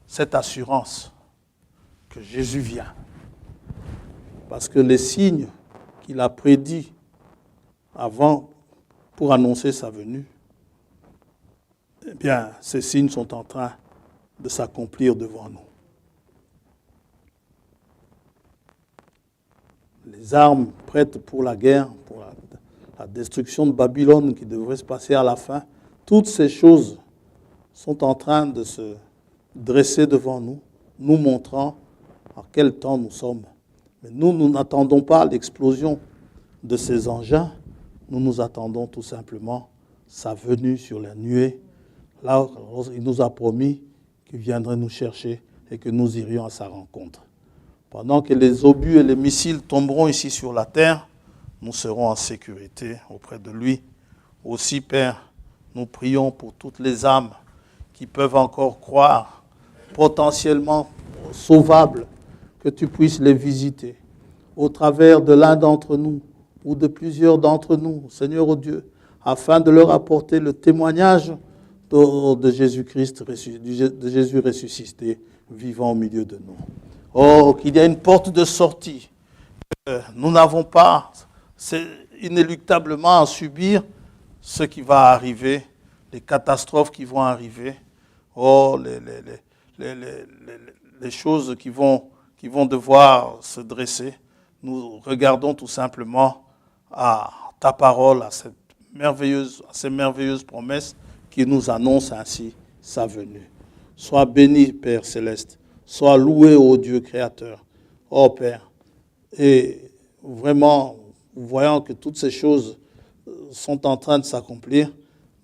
cette assurance que Jésus vient. Parce que les signes qu'il a prédits avant pour annoncer sa venue, eh bien, ces signes sont en train de s'accomplir devant nous. Les armes prêtes pour la guerre, pour la destruction de Babylone qui devrait se passer à la fin, toutes ces choses sont en train de se dresser devant nous, nous montrant en quel temps nous sommes. Mais nous n'attendons pas l'explosion de ces engins, nous attendons tout simplement sa venue sur la nuée. Là, il nous a promis qu'il viendrait nous chercher et que nous irions à sa rencontre. Pendant que les obus et les missiles tomberont ici sur la terre, nous serons en sécurité auprès de lui. Aussi, Père, nous prions pour toutes les âmes qui peuvent encore croire, potentiellement sauvables, que tu puisses les visiter au travers de l'un d'entre nous ou de plusieurs d'entre nous, Seigneur oh Dieu, afin de leur apporter le témoignage de Jésus-Christ, de Jésus ressuscité, vivant au milieu de nous. Oh, qu'il y ait une porte de sortie. Nous n'avons pas, c'est inéluctablement à subir ce qui va arriver, les catastrophes qui vont arriver, oh, les choses qui vont devoir se dresser. Nous regardons tout simplement à ta parole, à ces merveilleuses promesses qui nous annoncent ainsi sa venue. Sois béni, Père céleste. Sois loué, ô Dieu créateur. Ô Père. Et vraiment, voyant que toutes ces choses sont en train de s'accomplir,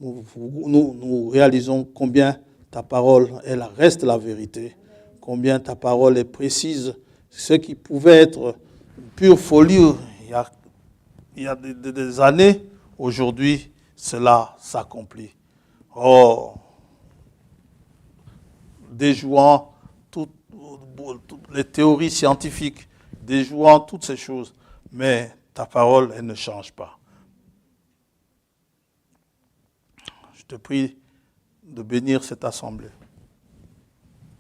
nous réalisons combien ta parole reste la vérité, combien ta parole est précise. Ce qui pouvait être pure folie il y a des années, aujourd'hui, cela s'accomplit. Oh, déjouant toutes les théories scientifiques, déjouant toutes ces choses, mais ta parole, elle ne change pas. Je te prie de bénir cette assemblée,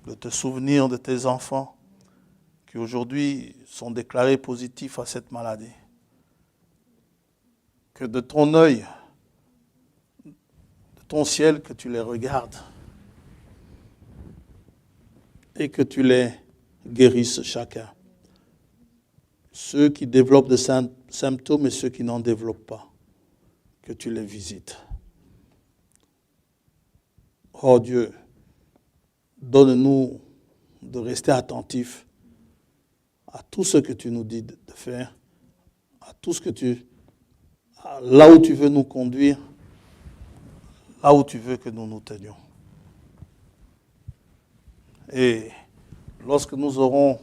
de te souvenir de tes enfants qui aujourd'hui sont déclarés positifs à cette maladie. Que de ton œil, de ton ciel, que tu les regardes et que tu les guérisses chacun. Ceux qui développent des symptômes et ceux qui n'en développent pas, que tu les visites. Oh Dieu, donne-nous de rester attentifs à tout ce que tu nous dis de faire, à tout ce que là où tu veux nous conduire, là où tu veux que nous nous tenions. Et lorsque nous aurons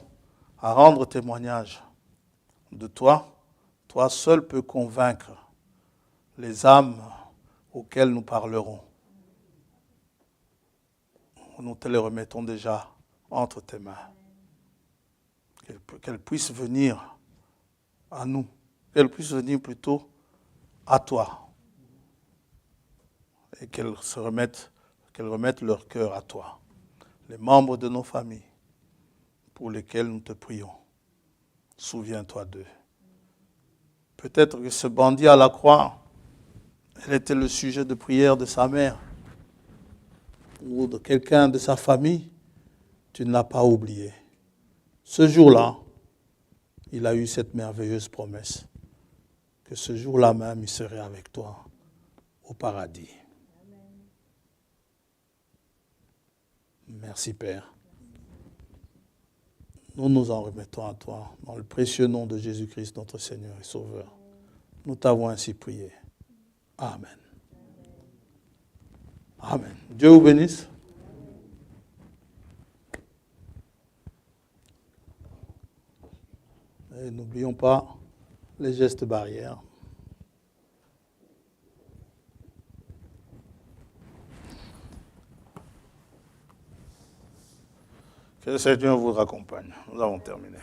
à rendre témoignage de toi, toi seul peux convaincre les âmes auxquelles nous parlerons. Nous te les remettons déjà entre tes mains. Qu'elles puissent venir à nous, qu'elles puissent venir plutôt à toi. Et qu'elles remettent leur cœur à toi. Les membres de nos familles pour lesquels nous te prions. Souviens-toi d'eux. Peut-être que ce bandit à la croix, elle était le sujet de prière de sa mère ou de quelqu'un de sa famille. Tu ne l'as pas oublié. Ce jour-là, il a eu cette merveilleuse promesse que ce jour-là même, il serait avec toi au paradis. Merci Père. Nous nous en remettons à toi, dans le précieux nom de Jésus-Christ, notre Seigneur et Sauveur. Nous t'avons ainsi prié. Amen. Amen. Dieu vous bénisse. Et n'oublions pas les gestes barrières. Que le Seigneur vous raccompagne. Nous avons terminé.